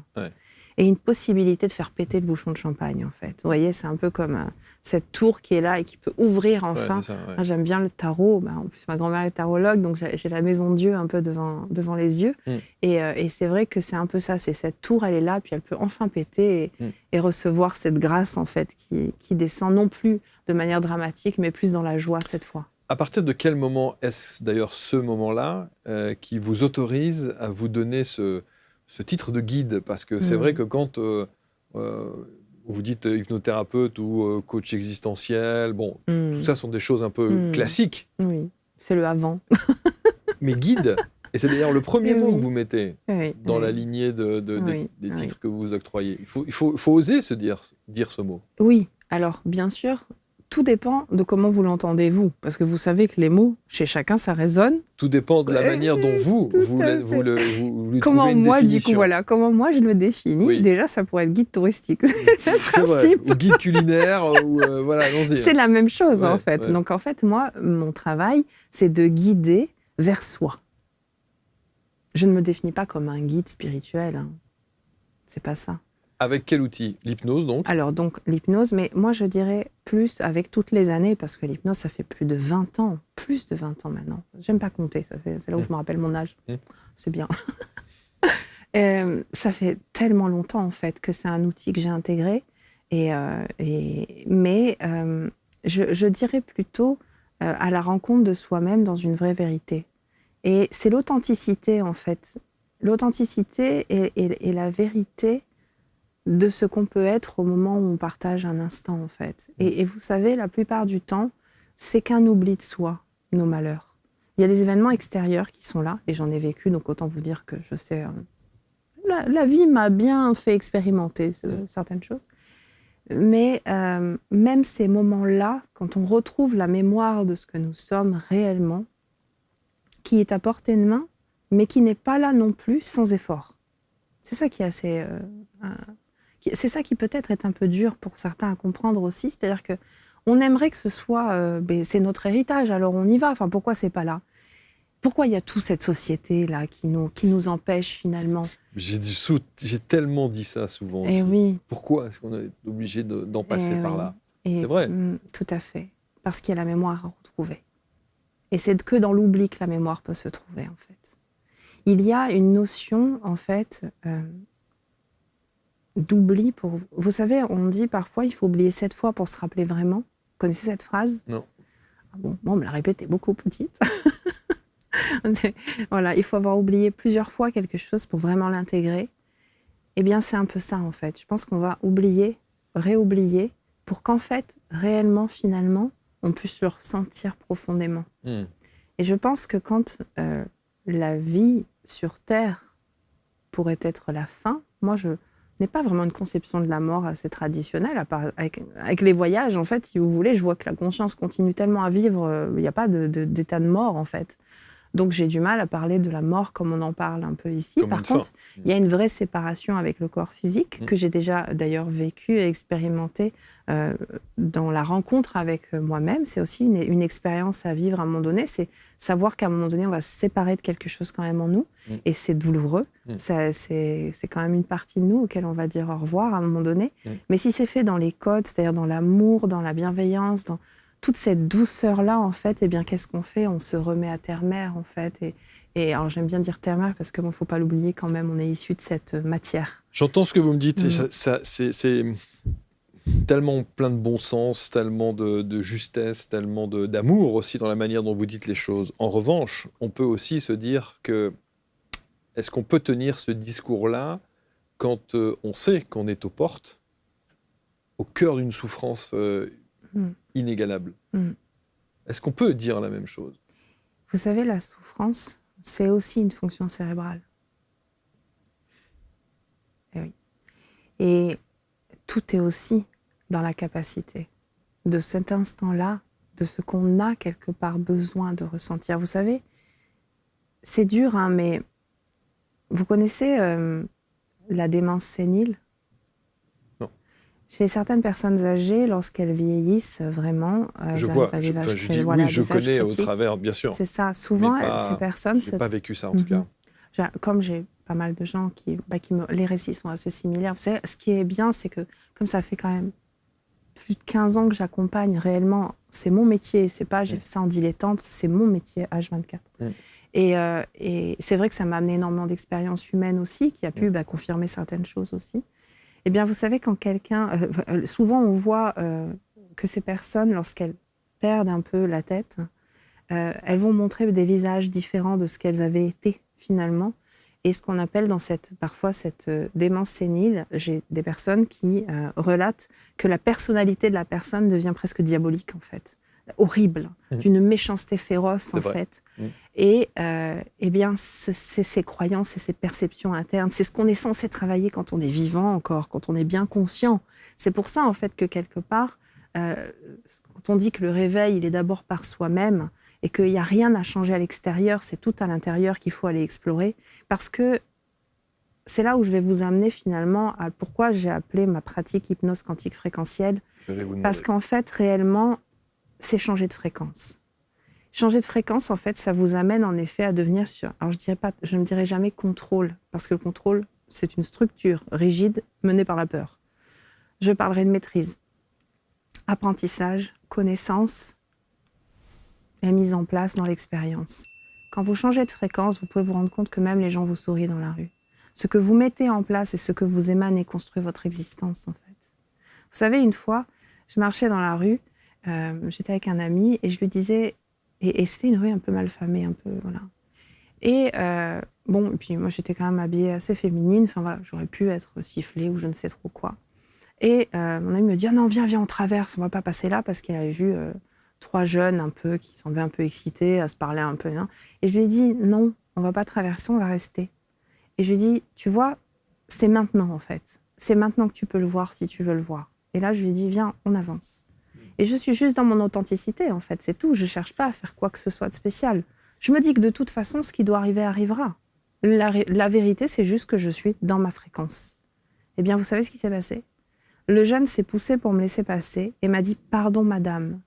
[SPEAKER 2] et une possibilité de faire péter le bouchon de champagne, en fait. Vous voyez, c'est un peu comme cette tour qui est là et qui peut ouvrir enfin.
[SPEAKER 3] Ouais, c'est ça, ouais.
[SPEAKER 2] Moi, j'aime bien le tarot. En plus, ma grand-mère est tarologue, donc j'ai la maison de Dieu un peu devant les yeux. Et c'est vrai que c'est un peu ça. C'est cette tour, elle est là, puis elle peut enfin péter et recevoir cette grâce, en fait, qui descend non plus de manière dramatique, mais plus dans la joie cette fois.
[SPEAKER 3] À partir de quel moment est-ce d'ailleurs ce moment-là qui vous autorise à vous donner ce titre de guide? Parce que c'est vrai que quand vous dites hypnothérapeute ou coach existentiel, tout ça sont des choses un peu classiques.
[SPEAKER 2] Oui, c'est le avant.
[SPEAKER 3] Mais guide, et c'est d'ailleurs le premier mot que vous mettez dans la lignée des titres que vous octroyez. Il faut oser se dire ce mot.
[SPEAKER 2] Oui, alors bien sûr, tout dépend de comment vous l'entendez, vous. Parce que vous savez que les mots, chez chacun, ça résonne.
[SPEAKER 3] Tout dépend de la manière dont vous lui
[SPEAKER 2] Comment
[SPEAKER 3] trouvez une
[SPEAKER 2] moi,
[SPEAKER 3] définition.
[SPEAKER 2] du coup, voilà, comment moi je le définis.
[SPEAKER 3] Oui.
[SPEAKER 2] Déjà, ça pourrait être guide touristique.
[SPEAKER 3] C'est vrai, ou guide culinaire, ou voilà, allons-y.
[SPEAKER 2] C'est la même chose, en fait.
[SPEAKER 3] Ouais.
[SPEAKER 2] Donc, en fait, moi, mon travail, c'est de guider vers soi. Je ne me définis pas comme un guide spirituel. Hein. C'est pas ça.
[SPEAKER 3] Avec quel outil? L'hypnose, donc?
[SPEAKER 2] Alors, donc, l'hypnose, mais moi, je dirais plus avec toutes les années, parce que l'hypnose, ça fait plus de 20 ans. Plus de 20 ans maintenant. J'aime pas compter, c'est là où je me rappelle mon âge. C'est bien. Ça fait tellement longtemps, en fait, que c'est un outil que j'ai intégré. Mais je dirais plutôt à la rencontre de soi-même dans une vraie vérité. Et c'est l'authenticité, en fait. L'authenticité et la vérité de ce qu'on peut être au moment où on partage un instant, en fait. Et vous savez, la plupart du temps, c'est qu'un oubli de soi, nos malheurs. Il y a des événements extérieurs qui sont là, et j'en ai vécu, donc autant vous dire que je sais... La vie m'a bien fait expérimenter certaines choses. Mais même ces moments-là, quand on retrouve la mémoire de ce que nous sommes réellement, qui est à portée de main, mais qui n'est pas là non plus sans effort. C'est ça qui est assez... c'est ça qui peut-être est un peu dur pour certains à comprendre aussi, c'est-à-dire qu'on aimerait que ce soit... c'est notre héritage, alors on y va. Enfin, pourquoi c'est pas là? Pourquoi il y a toute cette société-là qui nous empêche finalement?
[SPEAKER 3] J'ai tellement dit ça souvent.
[SPEAKER 2] Eh oui.
[SPEAKER 3] Pourquoi est-ce qu'on est obligé d'en passer par là? C'est vrai.
[SPEAKER 2] Tout à fait. Parce qu'il y a la mémoire à retrouver. Et c'est que dans l'oubli que la mémoire peut se trouver, en fait. Il y a une notion, en fait, d'oubli. Vous savez, on dit parfois, il faut oublier 7 fois pour se rappeler vraiment. Vous connaissez cette phrase?
[SPEAKER 3] Non.
[SPEAKER 2] Ah bon, moi, on me l'a répétée beaucoup petite. Voilà, il faut avoir oublié plusieurs fois quelque chose pour vraiment l'intégrer. Eh bien, c'est un peu ça, en fait. Je pense qu'on va oublier, réoublier, pour qu'en fait, réellement, finalement, on puisse le ressentir profondément. Et je pense que quand la vie sur Terre pourrait être la fin, moi, je n'ai pas vraiment une conception de la mort assez traditionnelle, à part avec les voyages, en fait, si vous voulez, je vois que la conscience continue tellement à vivre, il n'y a pas d'état de mort, en fait. Donc j'ai du mal à parler de la mort comme on en parle un peu ici.
[SPEAKER 3] Comme
[SPEAKER 2] Par contre, il y a une vraie séparation avec le corps physique que j'ai déjà d'ailleurs vécu et expérimenté dans la rencontre avec moi-même. C'est aussi une expérience à vivre à un moment donné. C'est savoir qu'à un moment donné, on va se séparer de quelque chose quand même en nous. Et c'est douloureux. C'est quand même une partie de nous auquel on va dire au revoir à un moment donné. Mais si c'est fait dans les codes, c'est-à-dire dans l'amour, dans la bienveillance, dans toute cette douceur-là, en fait, eh bien, qu'est-ce qu'on fait? On se remet à terre-mère, en fait. Et alors, j'aime bien dire terre-mère parce que, bon, faut pas l'oublier quand même, on est issu de cette matière.
[SPEAKER 3] J'entends ce que vous me dites. Et c'est tellement plein de bon sens, tellement de justesse, tellement d'amour aussi dans la manière dont vous dites les choses. En revanche, on peut aussi se dire que est-ce qu'on peut tenir ce discours-là quand on sait qu'on est aux portes, au cœur d'une souffrance inégalable. Est-ce qu'on peut dire la même chose?
[SPEAKER 2] Vous savez, la souffrance, c'est aussi une fonction cérébrale. Et oui. Et tout est aussi dans la capacité de cet instant-là, de ce qu'on a quelque part besoin de ressentir. Vous savez, c'est dur, hein, mais vous connaissez la démence sénile? Chez certaines personnes âgées, lorsqu'elles vieillissent vraiment,
[SPEAKER 3] je connais au travers, bien sûr.
[SPEAKER 2] C'est ça. Souvent, ces personnes...
[SPEAKER 3] Je n'ai pas vécu ça, en tout cas.
[SPEAKER 2] Comme j'ai pas mal de gens les récits sont assez similaires. Vous savez, ce qui est bien, c'est que, comme ça fait quand même plus de 15 ans que j'accompagne réellement, c'est mon métier, c'est pas j'ai fait ça en dilettante, c'est mon métier H24. Et c'est vrai que ça m'a amené énormément d'expérience humaine aussi, qui a pu confirmer certaines choses aussi. Eh bien, vous savez, quand quelqu'un... souvent, on voit que ces personnes, lorsqu'elles perdent un peu la tête, elles vont montrer des visages différents de ce qu'elles avaient été, finalement. Et ce qu'on appelle parfois cette démence sénile, j'ai des personnes qui relatent que la personnalité de la personne devient presque diabolique, en fait. Horrible, d'une méchanceté féroce, en fait. Et eh bien, c'est ces croyances et ces perceptions internes. C'est ce qu'on est censé travailler quand on est vivant encore, quand on est bien conscient. C'est pour ça, en fait, que quelque part, quand on dit que le réveil, il est d'abord par soi-même et qu'il n'y a rien à changer à l'extérieur, c'est tout à l'intérieur qu'il faut aller explorer. Parce que c'est là où je vais vous amener finalement à pourquoi j'ai appelé ma pratique hypnose quantique fréquentielle. Parce qu'en fait, réellement, c'est changer de fréquence. Changer de fréquence, en fait, ça vous amène en effet à devenir alors je ne dirais jamais contrôle, parce que le contrôle, c'est une structure rigide menée par la peur. Je parlerai de maîtrise, apprentissage, connaissance et mise en place dans l'expérience. Quand vous changez de fréquence, vous pouvez vous rendre compte que même les gens vous sourient dans la rue. Ce que vous mettez en place et ce que vous émanez construit votre existence, en fait. Vous savez, une fois, je marchais dans la rue, j'étais avec un ami et je lui disais... Et c'était une rue un peu malfamée, un peu, voilà. Et et puis moi, j'étais quand même habillée assez féminine. Enfin, voilà, j'aurais pu être sifflée ou je ne sais trop quoi. Et mon ami me dit « non, viens, on traverse, on va pas passer là » parce qu'il avait vu 3 jeunes un peu qui semblaient un peu excités, à se parler un peu. Hein. Et je lui ai dit « non, on va pas traverser, on va rester ». Et je lui ai dit « tu vois, c'est maintenant, en fait. C'est maintenant que tu peux le voir si tu veux le voir. » Et là, je lui ai dit « viens, on avance ». Et je suis juste dans mon authenticité, en fait, c'est tout. Je ne cherche pas à faire quoi que ce soit de spécial. Je me dis que de toute façon, ce qui doit arriver arrivera. La vérité, c'est juste que je suis dans ma fréquence. Eh bien, vous savez ce qui s'est passé? Le jeune s'est poussé pour me laisser passer et m'a dit « pardon, madame ».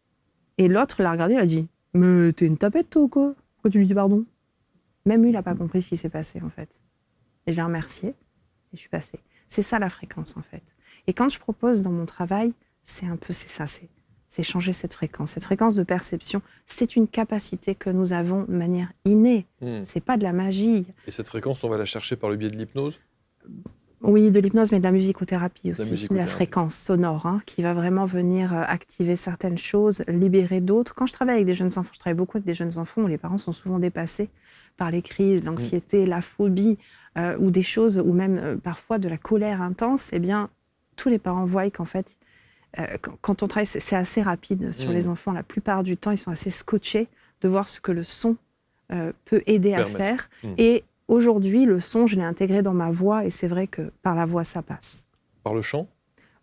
[SPEAKER 2] Et l'autre l'a regardé, il a dit « mais t'es une tapette, toi, ou quoi? Pourquoi tu lui dis pardon ?» Même lui, il n'a pas compris ce qui s'est passé, en fait. Et je l'ai remercié et je suis passée. C'est ça, la fréquence, en fait. Et quand je propose dans mon travail c'est ça, c'est changer cette fréquence. Cette fréquence de perception, c'est une capacité que nous avons de manière innée. C'est pas de la magie.
[SPEAKER 3] Et cette fréquence, on va la chercher par le biais de l'hypnose?
[SPEAKER 2] Oui, de l'hypnose, mais de la musicothérapie aussi,
[SPEAKER 3] musicothérapie.
[SPEAKER 2] la fréquence sonore, qui va vraiment venir activer certaines choses, libérer d'autres. Quand je travaille avec des jeunes enfants, je travaille beaucoup avec des jeunes enfants où les parents sont souvent dépassés par les crises, l'anxiété, la phobie, ou des choses, ou même parfois de la colère intense. Eh bien, tous les parents voient qu'en fait, quand on travaille, c'est assez rapide sur les enfants. La plupart du temps, ils sont assez scotchés de voir ce que le son peut aider à faire. Et aujourd'hui, le son, je l'ai intégré dans ma voix et c'est vrai que par la voix, ça passe.
[SPEAKER 3] Par le chant?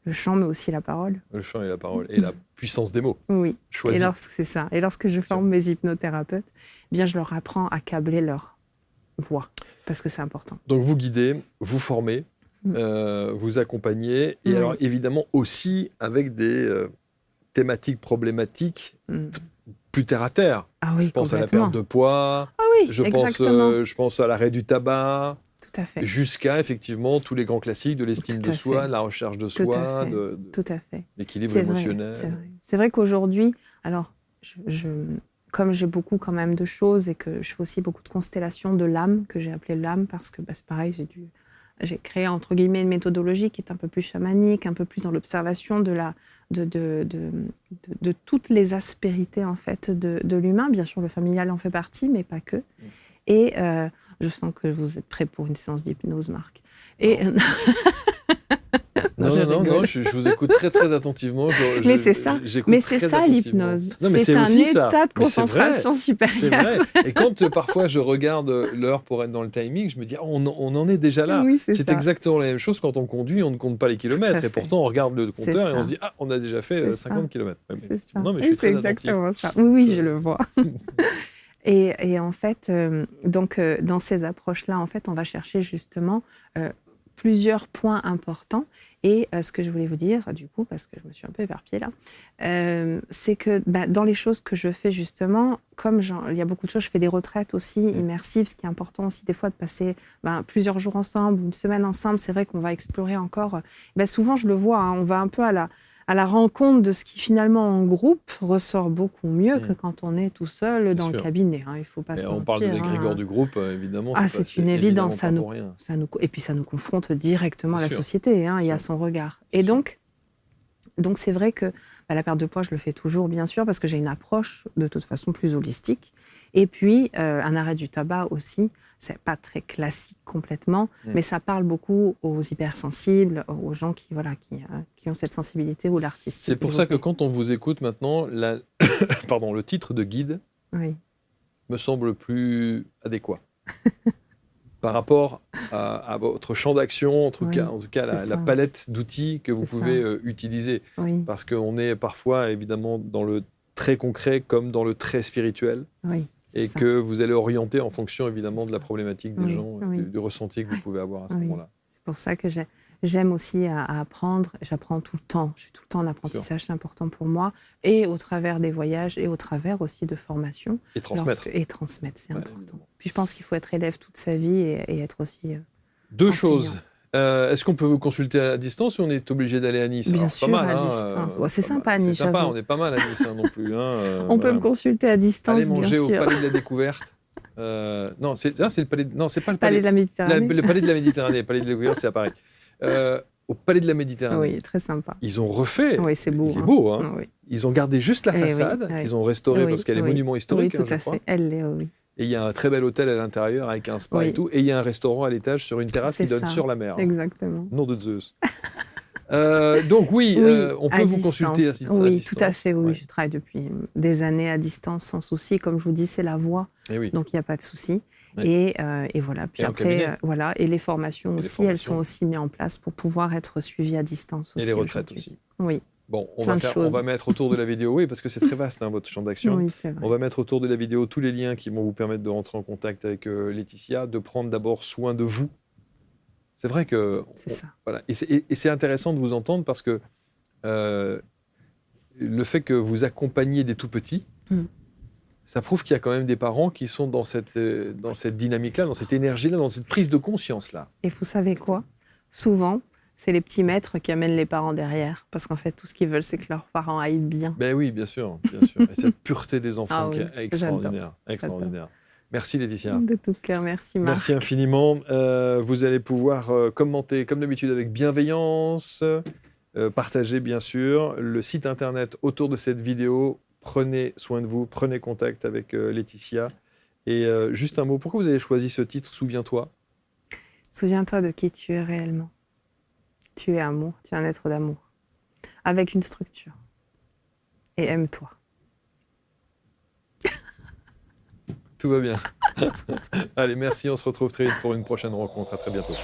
[SPEAKER 2] Le chant, mais aussi la parole.
[SPEAKER 3] Le chant et la parole. Et la puissance des mots.
[SPEAKER 2] Oui.
[SPEAKER 3] Choisis.
[SPEAKER 2] C'est ça. Et lorsque je forme mes hypnothérapeutes, eh bien, je leur apprends à câbler leur voix parce que c'est important.
[SPEAKER 3] Donc vous guidez, vous formez, vous accompagnez, et alors évidemment aussi avec des thématiques problématiques plus terre à terre.
[SPEAKER 2] Ah oui,
[SPEAKER 3] je pense à la
[SPEAKER 2] complètement.
[SPEAKER 3] perte de poids,
[SPEAKER 2] Ah oui, exactement.
[SPEAKER 3] je pense à l'arrêt du tabac,
[SPEAKER 2] tout à fait.
[SPEAKER 3] jusqu'à effectivement tous les grands classiques de l'estime
[SPEAKER 2] Tout
[SPEAKER 3] de
[SPEAKER 2] à
[SPEAKER 3] soi,
[SPEAKER 2] fait.
[SPEAKER 3] de la recherche de
[SPEAKER 2] Tout
[SPEAKER 3] soi,
[SPEAKER 2] à fait.
[SPEAKER 3] de
[SPEAKER 2] Tout à fait.
[SPEAKER 3] l'équilibre
[SPEAKER 2] C'est vrai,
[SPEAKER 3] émotionnel.
[SPEAKER 2] c'est vrai. C'est vrai qu'aujourd'hui, alors, comme j'ai beaucoup quand même de choses et que je fais aussi beaucoup de constellations de l'âme, que j'ai appelé l'âme, parce que c'est pareil, j'ai créé entre guillemets une méthodologie qui est un peu plus chamanique, un peu plus dans l'observation de toutes les aspérités en fait de l'humain. Bien sûr, le familial en fait partie, mais pas que. Et je sens que vous êtes prêt pour une séance d'hypnose, Marc. Et
[SPEAKER 3] Non, je vous écoute très très attentivement.
[SPEAKER 2] Mais c'est ça l'hypnose. C'est un état de concentration supérieur.
[SPEAKER 3] C'est vrai. Et quand parfois je regarde l'heure pour être dans le timing, je me dis on en est déjà là.
[SPEAKER 2] Oui,
[SPEAKER 3] c'est exactement la même chose quand on conduit, on ne compte pas les kilomètres. Et pourtant on regarde le compteur et on se dit on a déjà fait 50 kilomètres.
[SPEAKER 2] C'est ça.
[SPEAKER 3] Non, mais je suis très
[SPEAKER 2] exactement ça. Oui, je le vois. Et en fait, donc dans ces approches-là, en fait, on va chercher justement plusieurs points importants. Et ce que je voulais vous dire, du coup, parce que je me suis un peu éparpillée là, c'est que dans les choses que je fais justement, comme il y a beaucoup de choses, je fais des retraites aussi immersives, ce qui est important aussi des fois de passer plusieurs jours ensemble, une semaine ensemble. C'est vrai qu'on va explorer encore. Souvent, je le vois, on va un peu à la rencontre de ce qui finalement en groupe ressort beaucoup mieux que quand on est tout seul dans le cabinet. Il faut pas se mentir.
[SPEAKER 3] On parle de l'égrégore du groupe, évidemment.
[SPEAKER 2] C'est une évidence. Et puis ça nous confronte directement à la société. Il y a son regard. Et donc c'est vrai que la perte de poids, je le fais toujours, bien sûr, parce que j'ai une approche de toute façon plus holistique. Et puis un arrêt du tabac aussi. C'est pas très classique complètement, mais ça parle beaucoup aux hypersensibles, aux gens qui ont cette sensibilité ou l'artistique.
[SPEAKER 3] C'est pour ça que quand on vous écoute maintenant, le titre de guide me semble plus adéquat par rapport à votre champ d'action, en tout cas la palette d'outils que vous pouvez utiliser. Oui. Parce qu'on est parfois évidemment dans le très concret comme dans le très spirituel. Oui. Et que vous allez orienter en fonction, évidemment, de la problématique des gens, du ressenti que vous pouvez avoir à ce moment-là.
[SPEAKER 2] C'est pour ça que j'aime aussi à apprendre. J'apprends tout le temps. Je suis tout le temps en apprentissage, c'est important pour moi. Et au travers des voyages, et au travers aussi de formations.
[SPEAKER 3] Et transmettre.
[SPEAKER 2] C'est important. Évidemment. Puis je pense qu'il faut être élève toute sa vie et être aussi
[SPEAKER 3] Deux
[SPEAKER 2] enseignant.
[SPEAKER 3] Choses. Est-ce qu'on peut vous consulter à distance ou on est obligé d'aller à Nice?
[SPEAKER 2] Bien
[SPEAKER 3] sûr,
[SPEAKER 2] pas mal, à distance. C'est sympa à Nice.
[SPEAKER 3] C'est sympa, on est pas mal à Nice non plus.
[SPEAKER 2] On peut me consulter à distance, bien sûr.
[SPEAKER 3] Allez manger au Palais de la Découverte. Non, c'est le Palais. Non, c'est pas le
[SPEAKER 2] Palais de la Méditerranée.
[SPEAKER 3] Le Palais de la Méditerranée. Le Palais de la Découverte, c'est à Paris. Au Palais de la Méditerranée.
[SPEAKER 2] Oui, très sympa.
[SPEAKER 3] Ils ont refait.
[SPEAKER 2] Oui, c'est beau.
[SPEAKER 3] Il est beau, hein. Oui. Ils ont gardé juste la façade qu'ils ont restaurée parce qu'elle est monument historique.
[SPEAKER 2] Oui, tout à fait. Elle l'est, oui.
[SPEAKER 3] Et il y a un très bel hôtel à l'intérieur avec un spa et tout. Et il y a un restaurant à l'étage sur une terrasse qui donne sur la mer.
[SPEAKER 2] Exactement.
[SPEAKER 3] Nom de Zeus. Donc on peut vous consulter à distance.
[SPEAKER 2] Oui, tout à fait. Oui, je travaille depuis des années à distance sans souci. Comme je vous dis, c'est la voie. Donc il n'y a pas de souci. Et voilà. Puis après, et les formations aussi, elles sont aussi mises en place pour pouvoir être suivies à distance aussi.
[SPEAKER 3] Et les retraites aussi.
[SPEAKER 2] Oui.
[SPEAKER 3] Bon, on va mettre autour de la vidéo, parce que c'est très vaste votre champ d'action.
[SPEAKER 2] Oui, c'est vrai.
[SPEAKER 3] On va mettre autour de la vidéo tous les liens qui vont vous permettre de rentrer en contact avec Laetitia, de prendre d'abord soin de vous. C'est vrai que...
[SPEAKER 2] C'est ça.
[SPEAKER 3] Voilà. Et c'est intéressant de vous entendre parce que le fait que vous accompagniez des tout-petits, ça prouve qu'il y a quand même des parents qui sont dans cette dynamique-là, dans cette énergie-là, dans cette prise de conscience-là.
[SPEAKER 2] Et vous savez quoi ? Souvent, C'est les petits maîtres qui amènent les parents derrière. Parce qu'en fait, tout ce qu'ils veulent, c'est que leurs parents aillent bien.
[SPEAKER 3] Ben oui, bien sûr, bien sûr. Et cette pureté des enfants
[SPEAKER 2] Ah
[SPEAKER 3] qui
[SPEAKER 2] oui,
[SPEAKER 3] est extraordinaire.
[SPEAKER 2] j'adore.
[SPEAKER 3] Extraordinaire. Merci Laetitia.
[SPEAKER 2] De tout cœur, merci Marc.
[SPEAKER 3] Merci infiniment. Vous allez pouvoir commenter, comme d'habitude, avec bienveillance, partager, bien sûr, le site internet autour de cette vidéo. Prenez soin de vous, prenez contact avec Laetitia. Et juste un mot, pourquoi vous avez choisi ce titre, Souviens-toi?
[SPEAKER 2] Souviens-toi de qui tu es réellement. Tu es amour, tu es un être d'amour. Avec une structure. Et aime-toi.
[SPEAKER 3] Tout va bien. Allez, merci, on se retrouve très vite pour une prochaine rencontre. À très bientôt.